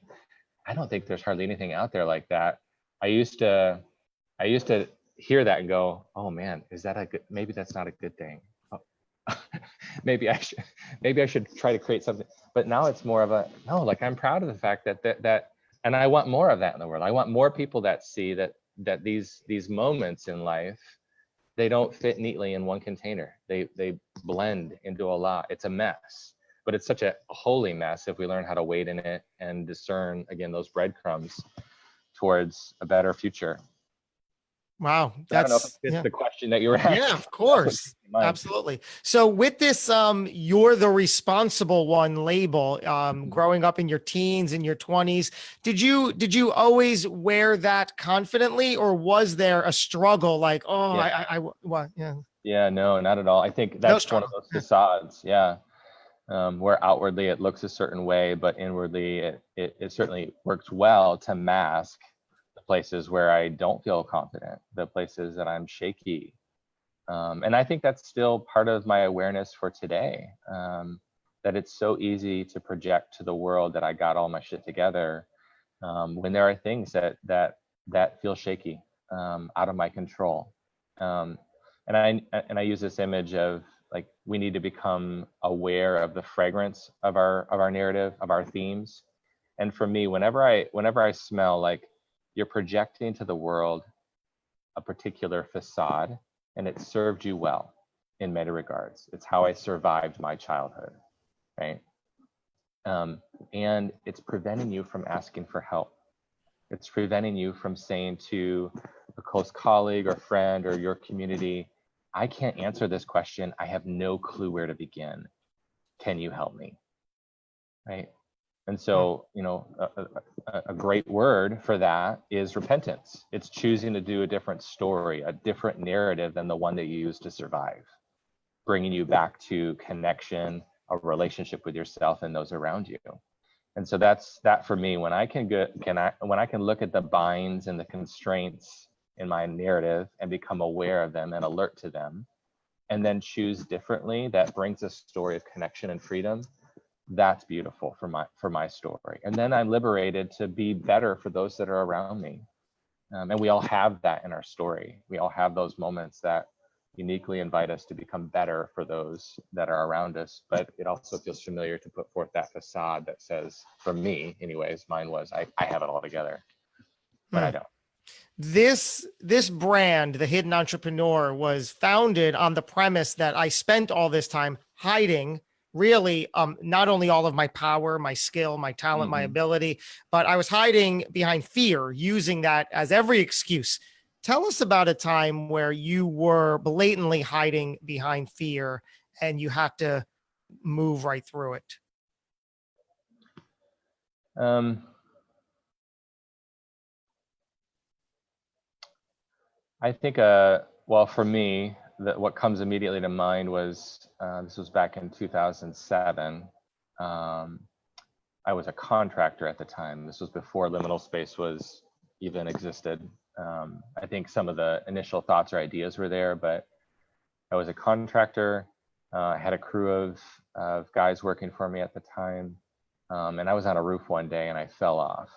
I don't think there's hardly anything out there like that, I used to hear that and go, oh man, is that a good, maybe that's not a good thing. Oh, maybe I should try to create something. But now it's more of a, no, like I'm proud of the fact that and I want more of that in the world. I want more people that see that these moments in life, they don't fit neatly in one container. They blend into a lot. It's a mess, but it's such a holy mess if we learn how to wait in it and discern, again, those breadcrumbs towards a better future. Wow. I don't know if it fits the question that you were asking. Yeah, of course. Absolutely. So with this, you're the responsible one label, growing up in your teens and your 20s, did you always wear that confidently, or was there a struggle like, oh, yeah. What? Yeah. Yeah, no, not at all. I think that's one of those facades. Yeah. Where outwardly it looks a certain way, but inwardly it certainly works well to mask the places where I don't feel confident, the places that I'm shaky. And I think that's still part of my awareness for today, that it's so easy to project to the world that I got all my shit together, when there are things that feel shaky, out of my control. And I use this image of like, we need to become aware of the fragrance of our narrative, of our themes. And for me, whenever I smell like you're projecting to the world a particular facade, and it served you well in many regards. It's how I survived my childhood, right? And it's preventing you from asking for help. It's preventing you from saying to a close colleague or friend or your community, I can't answer this question. I have no clue where to begin. Can you help me? Right? And so, you know, a great word for that is repentance. It's choosing to do a different story, a different narrative than the one that you used to survive, bringing you back to connection, a relationship with yourself and those around you. And so that's that for me. When I can look at the binds and the constraints in my narrative and become aware of them and alert to them, and then choose differently, that brings a story of connection and freedom. That's beautiful for my story. And then I'm liberated to be better for those that are around me. And we all have that in our story. We all have those moments that uniquely invite us to become better for those that are around us. But it also feels familiar to put forth that facade that says, for me anyways, mine was, I have it all together, but I don't. This brand, The Hidden Entrepreneur, was founded on the premise that I spent all this time hiding really not only all of my power, my skill, my talent, my ability, but I was hiding behind fear, using that as every excuse. Tell us about a time where you were blatantly hiding behind fear and you had to move right through it. I think, well, for me, what comes immediately to mind was, this was back in 2007. I was a contractor at the time. This was before liminal space was even existed. I think some of the initial thoughts or ideas were there, but I was a contractor. I had a crew of guys working for me at the time. And I was on a roof one day and I fell off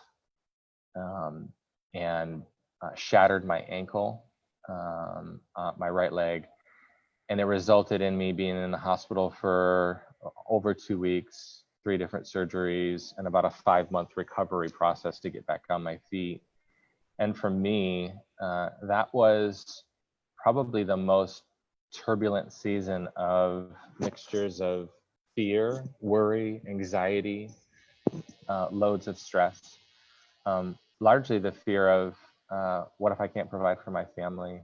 and shattered my ankle, my right leg. And it resulted in me being in the hospital for over 2 weeks, 3 different surgeries, and about a 5-month recovery process to get back on my feet. And for me, that was probably the most turbulent season of mixtures of fear, worry, anxiety, loads of stress. Largely the fear of what if I can't provide for my family?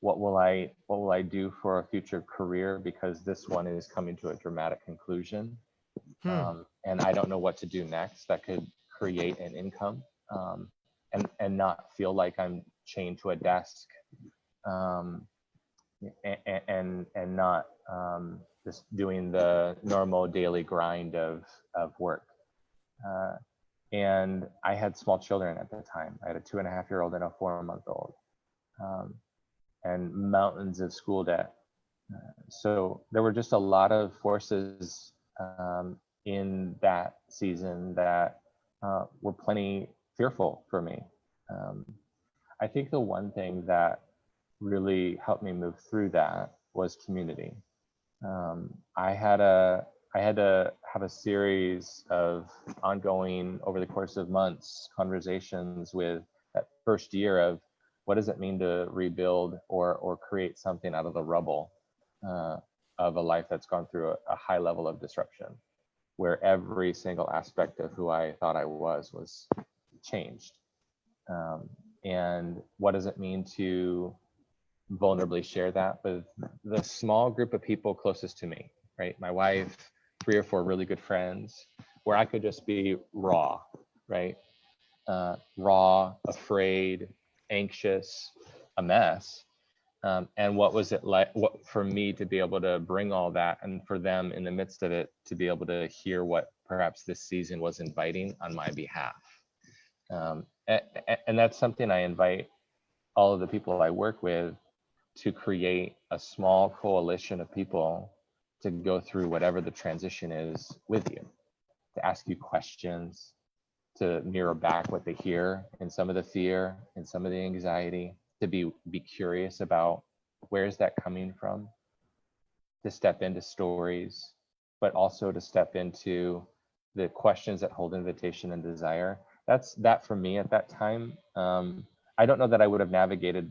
What will I do for a future career, because this one is coming to a dramatic conclusion, and I don't know what to do next. That could create an income, and not feel like I'm chained to a desk, and not just doing the normal daily grind of work. And I had small children at the time. I had a 2.5-year-old and a 4-month-old, and mountains of school debt. So there were just a lot of forces in that season that were plenty fearful for me. I think the one thing that really helped me move through that was community. I had to have a series of ongoing, over the course of months, conversations with that first year of what does it mean to rebuild or create something out of the rubble of a life that's gone through a high level of disruption, where every single aspect of who I thought I was changed. And what does it mean to vulnerably share that with the small group of people closest to me, right? My wife, 3 or 4 really good friends, where I could just be raw, right? Raw, afraid, anxious, a mess. And what was it like for me to be able to bring all that, and for them in the midst of it to be able to hear what perhaps this season was inviting on my behalf. And that's something I invite all of the people I work with to create a small coalition of people to go through whatever the transition is with you, to ask you questions, to mirror back what they hear in some of the fear and some of the anxiety, to be curious about where is that coming from, to step into stories, but also to step into the questions that hold invitation and desire. That's that for me at that time. I don't know that I would have navigated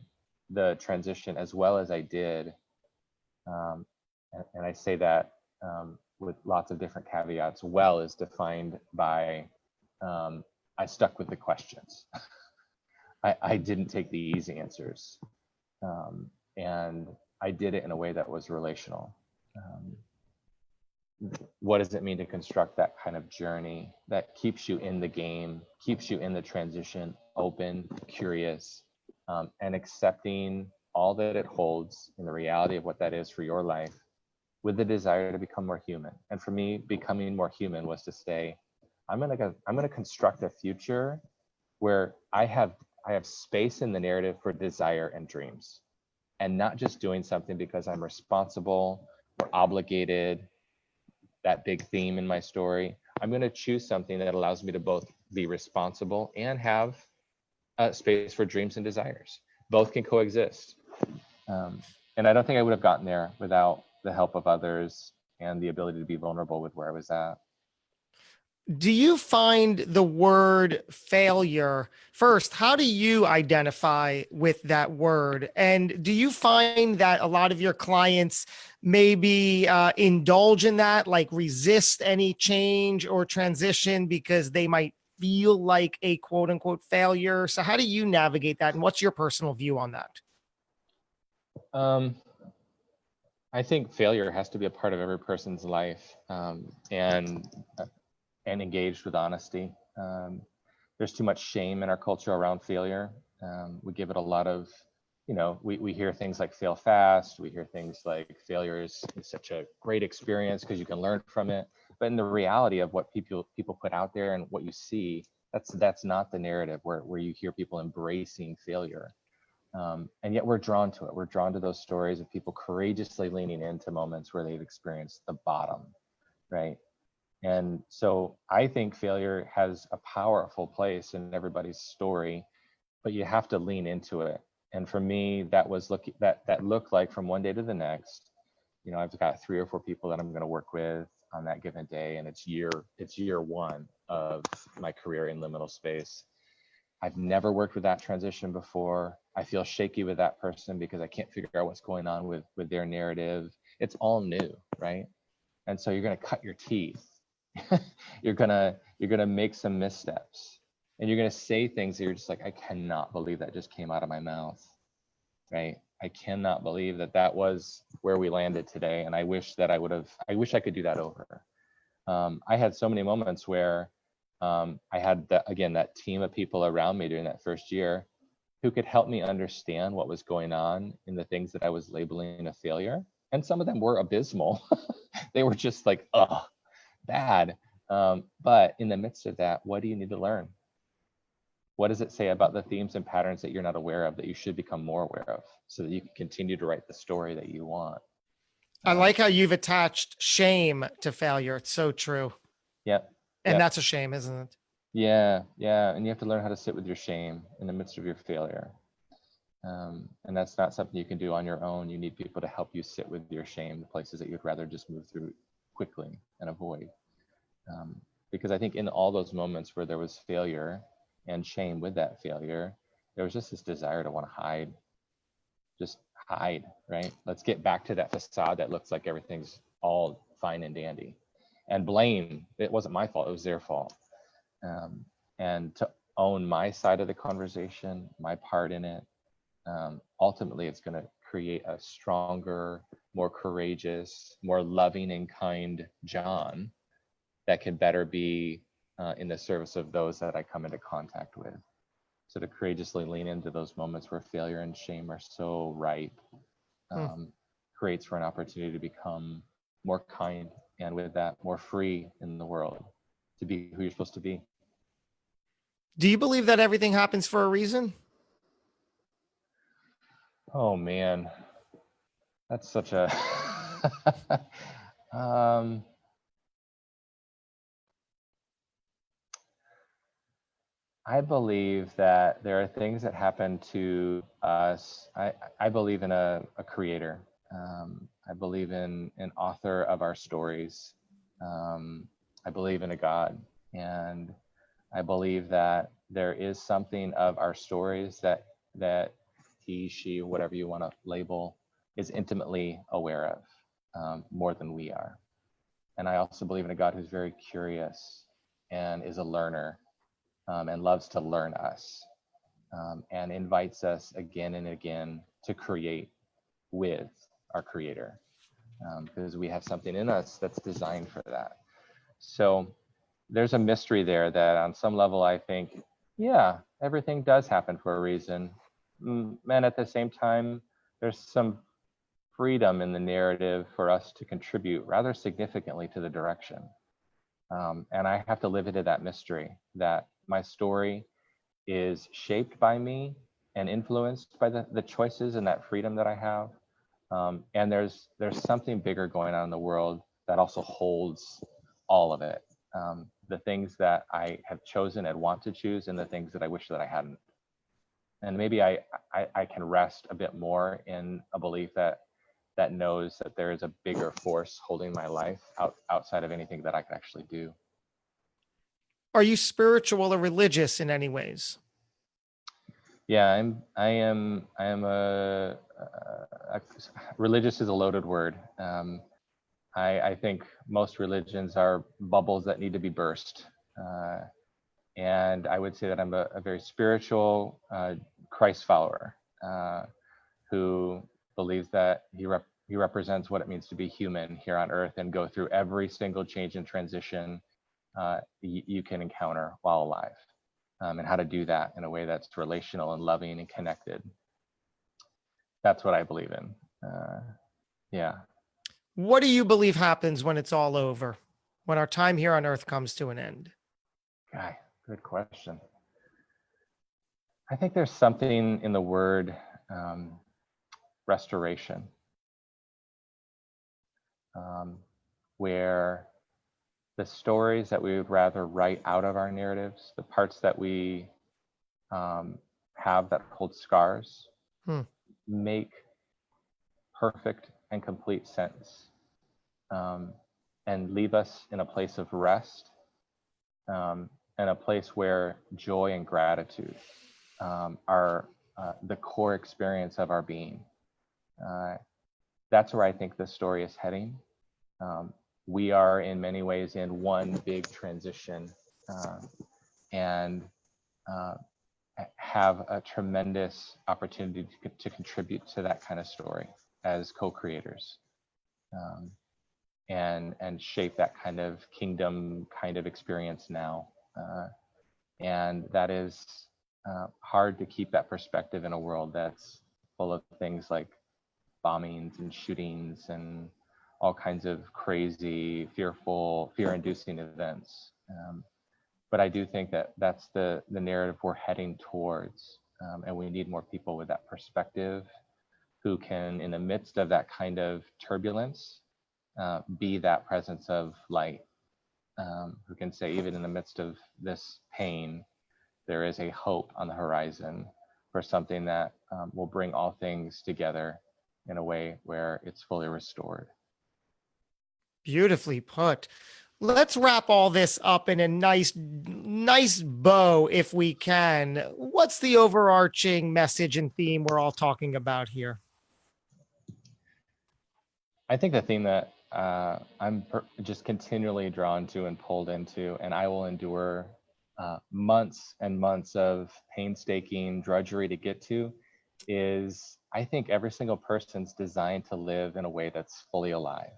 the transition as well as I did. And I say that with lots of different caveats. Well is defined by, I stuck with the questions. I didn't take the easy answers. And I did it in a way that was relational. What does it mean to construct that kind of journey that keeps you in the game, keeps you in the transition, open, curious, and accepting all that it holds in the reality of what that is for your life, with the desire to become more human. And for me, becoming more human was to say, I'm gonna construct a future where I have space in the narrative for desire and dreams, and not just doing something because I'm responsible or obligated, that big theme in my story. I'm going to choose something that allows me to both be responsible and have space for dreams and desires. Both can coexist. And I don't think I would have gotten there without the help of others and the ability to be vulnerable with where I was at. Do you find the word failure first? How do you identify with that word? And do you find that a lot of your clients maybe indulge in that, like resist any change or transition because they might feel like a quote unquote failure? So how do you navigate that? And what's your personal view on that? I think failure has to be a part of every person's life, and engaged with honesty. There's too much shame in our culture around failure. We give it a lot of, we hear things like fail fast. We hear things like failure is such a great experience because you can learn from it. But in the reality of what people put out there and what you see, that's not the narrative where you hear people embracing failure. And yet we're drawn to it. We're drawn to those stories of people courageously leaning into moments where they've experienced the bottom, right? And so I think failure has a powerful place in everybody's story, but you have to lean into it. And for me, that looked like from one day to the next. I've got 3 or 4 people that I'm going to work with on that given day, and it's year 1 of my career in liminal space. I've never worked with that transition before. I feel shaky with that person because I can't figure out what's going on with their narrative. It's all new, right? And so you're going to cut your teeth. you're gonna make some missteps, and you're gonna say things that you're just like, I cannot believe that just came out of my mouth, right? I cannot believe that was where we landed today, and I wish I could do that over. I had so many moments where I had that team of people around me during that first year who could help me understand what was going on in the things that I was labeling a failure. And some of them were abysmal. They were just like, ugh, bad. But in the midst of that, what do you need to learn? What does it say about the themes and patterns that you're not aware of that you should become more aware of so that you can continue to write the story that you want? I like how you've attached shame to failure. It's so true. Yep. And Yep. that's a shame, isn't it? Yeah. And you have to learn how to sit with your shame in the midst of your failure. And that's not something you can do on your own. You need people to help you sit with your shame, the places that you'd rather just move through quickly and avoid. Because I think in all those moments where there was failure and shame with that failure, there was just this desire to want to hide. Just hide, right? Let's get back to that facade that looks like everything's all fine and dandy. And blame, it wasn't my fault, it was their fault. And to own my side of the conversation, my part in it, ultimately it's going to create a stronger, more courageous, more loving and kind John that can better be in the service of those that I come into contact with. So to courageously lean into those moments where failure and shame are so ripe creates for an opportunity to become more kind, and with that, more free in the world to be who you're supposed to be. Do you believe that everything happens for a reason? Oh man, that's such a I believe that there are things that happen to us. I believe in a creator. I believe in an author of our stories. I believe in a God. And I believe that there is something of our stories that he, she, whatever you want to label, is intimately aware of, more than we are. And I also believe in a God who's very curious and is a learner, and loves to learn us, and invites us again and again to create with our creator, because we have something in us that's designed for that. So there's a mystery there that on some level I think, yeah, everything does happen for a reason. And at the same time, there's some freedom in the narrative for us to contribute rather significantly to the direction. And I have to live into that mystery, that my story is shaped by me and influenced by the choices and that freedom that I have. And there's something bigger going on in the world that also holds all of it. The things that I have chosen and want to choose, and the things that I wish that I hadn't. And maybe I can rest a bit more in a belief that knows that there is a bigger force holding my life outside of anything that I could actually do. Are you spiritual or religious in any ways? Yeah, I am religious is a loaded word. I think most religions are bubbles that need to be burst. And I would say that I'm a very spiritual Christ follower, who believes that he represents what it means to be human here on earth and go through every single change and transition you can encounter while alive, and how to do that in a way that's relational and loving and connected. That's what I believe in. Yeah. What do you believe happens when it's all over, when our time here on earth comes to an end? Guy, good question. I think there's something in the word restoration, where the stories that we would rather write out of our narratives, the parts that we have that hold scars, make perfect and complete sense, and leave us in a place of rest, and a place where joy and gratitude are the core experience of our being. That's where I think the story is heading. We are in many ways in one big transition, and have a tremendous opportunity to contribute to that kind of story as co-creators, and shape that kind of kingdom kind of experience now. And that is hard to keep that perspective in a world that's full of things like bombings and shootings and all kinds of crazy, fear-inducing events. But I do think that that's the narrative we're heading towards. And we need more people with that perspective who can, in the midst of that kind of turbulence, be that presence of light, who can say, even in the midst of this pain, there is a hope on the horizon for something that will bring all things together in a way where it's fully restored. Beautifully put. Let's wrap all this up in a nice bow if we can. What's the overarching message and theme we're all talking about here? I think the theme that I'm just continually drawn to and pulled into, and I will endure months and months of painstaking drudgery to get to, is I think every single person's designed to live in a way that's fully alive.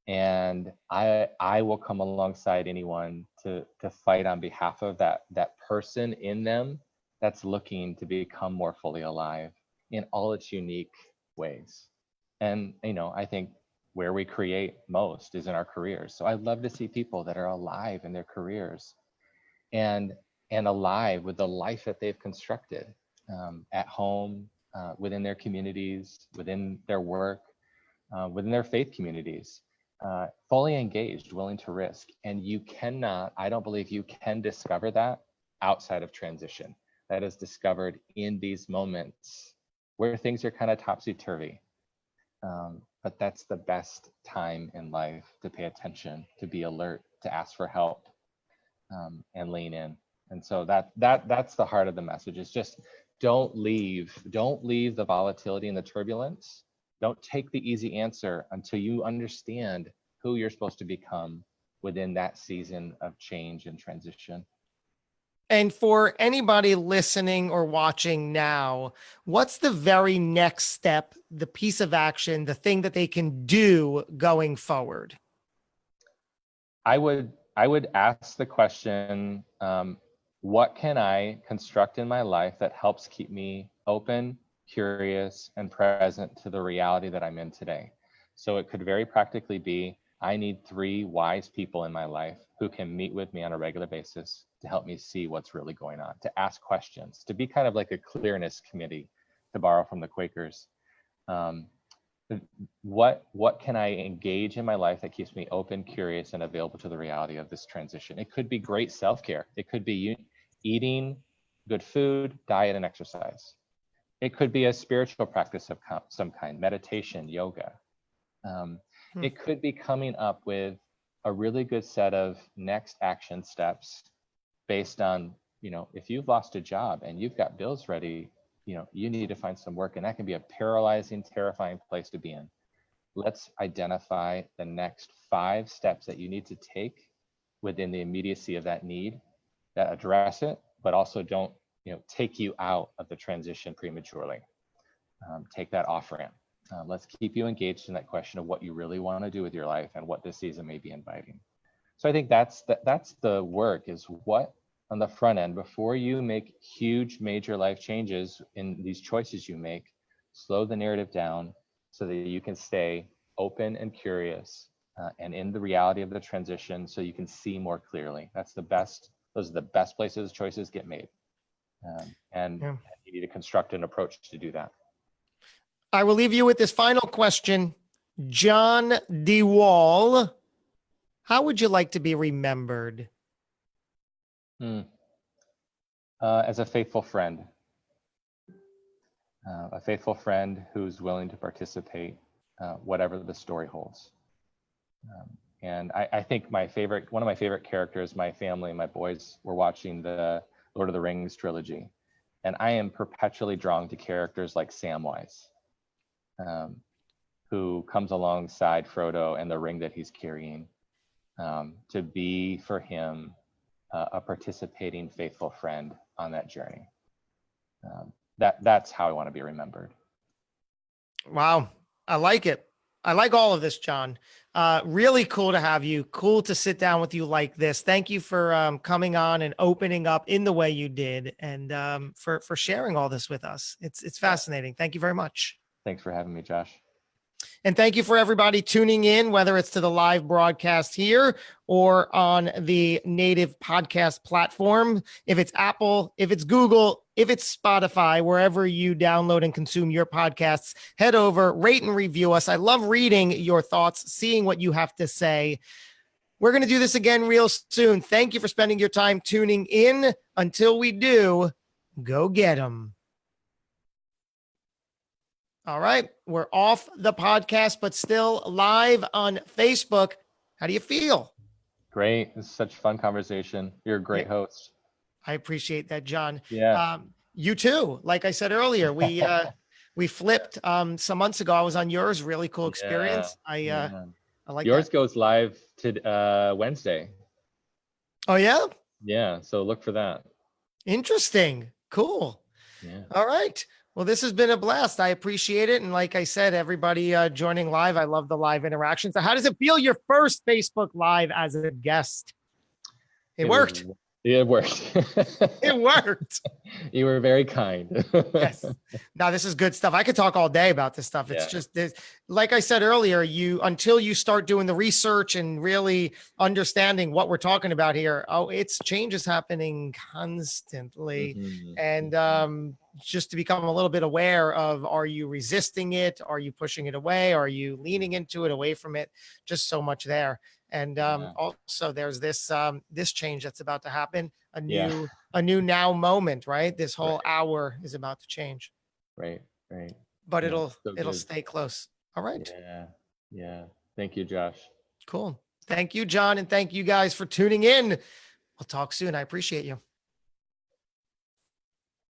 And I will come alongside anyone to fight on behalf of that person in them that's looking to become more fully alive in all its unique ways. And I think where we create most is in our careers. So I'd love to see people that are alive in their careers and alive with the life that they've constructed, at home, within their communities, within their work, within their faith communities, fully engaged, willing to risk. And I don't believe you can discover that outside of transition. That is discovered in these moments where things are kind of topsy-turvy. But that's the best time in life to pay attention, to be alert, to ask for help, and lean in. And so that's the heart of the message, is just don't leave the volatility and the turbulence. Don't take the easy answer until you understand who you're supposed to become within that season of change and transition. And for anybody listening or watching now, what's the very next step, the piece of action, the thing that they can do going forward? I would ask the question, what can I construct in my life that helps keep me open, curious, and present to the reality that I'm in today? So it could very practically be, I need 3 wise people in my life who can meet with me on a regular basis to help me see what's really going on, to ask questions, to be kind of like a clearness committee, to borrow from the Quakers. What can I engage in my life that keeps me open, curious, and available to the reality of this transition? It could be great self-care. It could be eating good food, diet, and exercise. It could be a spiritual practice of some kind, meditation, yoga. It could be coming up with a really good set of next action steps based on, if you've lost a job and you've got bills ready, you need to find some work, and that can be a paralyzing, terrifying place to be in. Let's identify the next 5 steps that you need to take within the immediacy of that need, that address it, but also don't, take you out of the transition prematurely. Take that off ramp. Let's keep you engaged in that question of what you really want to do with your life and what this season may be inviting. So I think that's the work, is what on the front end, before you make huge major life changes in these choices you make, slow the narrative down so that you can stay open and curious, and in the reality of the transition, so you can see more clearly. Those are the best places choices get made. And you need to construct an approach to do that. I will leave you with this final question. John Dewaal, how would you like to be remembered? As a faithful friend. A faithful friend who's willing to participate, whatever the story holds. And I think one of my favorite characters, my family, my boys were watching the Lord of the Rings trilogy. And I am perpetually drawn to characters like Samwise, who comes alongside Frodo and the ring that he's carrying, to be for him a participating faithful friend on that journey. That's how I want to be remembered. Wow, I like it. I like all of this, John. Really cool to have you. Cool to sit down with you like this. Thank you for coming on and opening up in the way you did, and for sharing all this with us. It's fascinating. Thank you very much. Thanks for having me, Josh. And thank you for everybody tuning in, whether it's to the live broadcast here or on the native podcast platform. If it's Apple, if it's Google, if it's Spotify, wherever you download and consume your podcasts, head over, rate and review us. I love reading your thoughts, seeing what you have to say. We're going to do this again real soon. Thank you for spending your time tuning in. Until we do, go get them. All right. We're off the podcast, but still live on Facebook. How do you feel? Great. This is such a fun conversation. You're a great host. I appreciate that, John. Yeah. You too. Like I said earlier, we flipped some months ago. I was on yours. Really cool experience. I like yours that. goes live to Wednesday. Oh, yeah? Yeah. So look for that. Interesting. Cool. Yeah. All right. Well, this has been a blast. I appreciate it. And like I said, everybody joining live, I love the live interaction. So how does it feel your first Facebook Live as a guest? It worked. It worked. It worked. You were very kind. Yes. Now this is good stuff. I could talk all day about this stuff. It's just this, like I said earlier, until you start doing the research and really understanding what we're talking about here. Oh, it's change is happening constantly. Mm-hmm. And just to become a little bit aware of, are you resisting it? Are you pushing it away? Are you leaning into it, away from it? Just so much there. And also there's this change that's about to happen, a new now moment, right? This whole hour is about to change. Right. But it'll stay close. All right. Yeah. Thank you, Josh. Cool. Thank you, John. And thank you guys for tuning in. We'll talk soon. I appreciate you.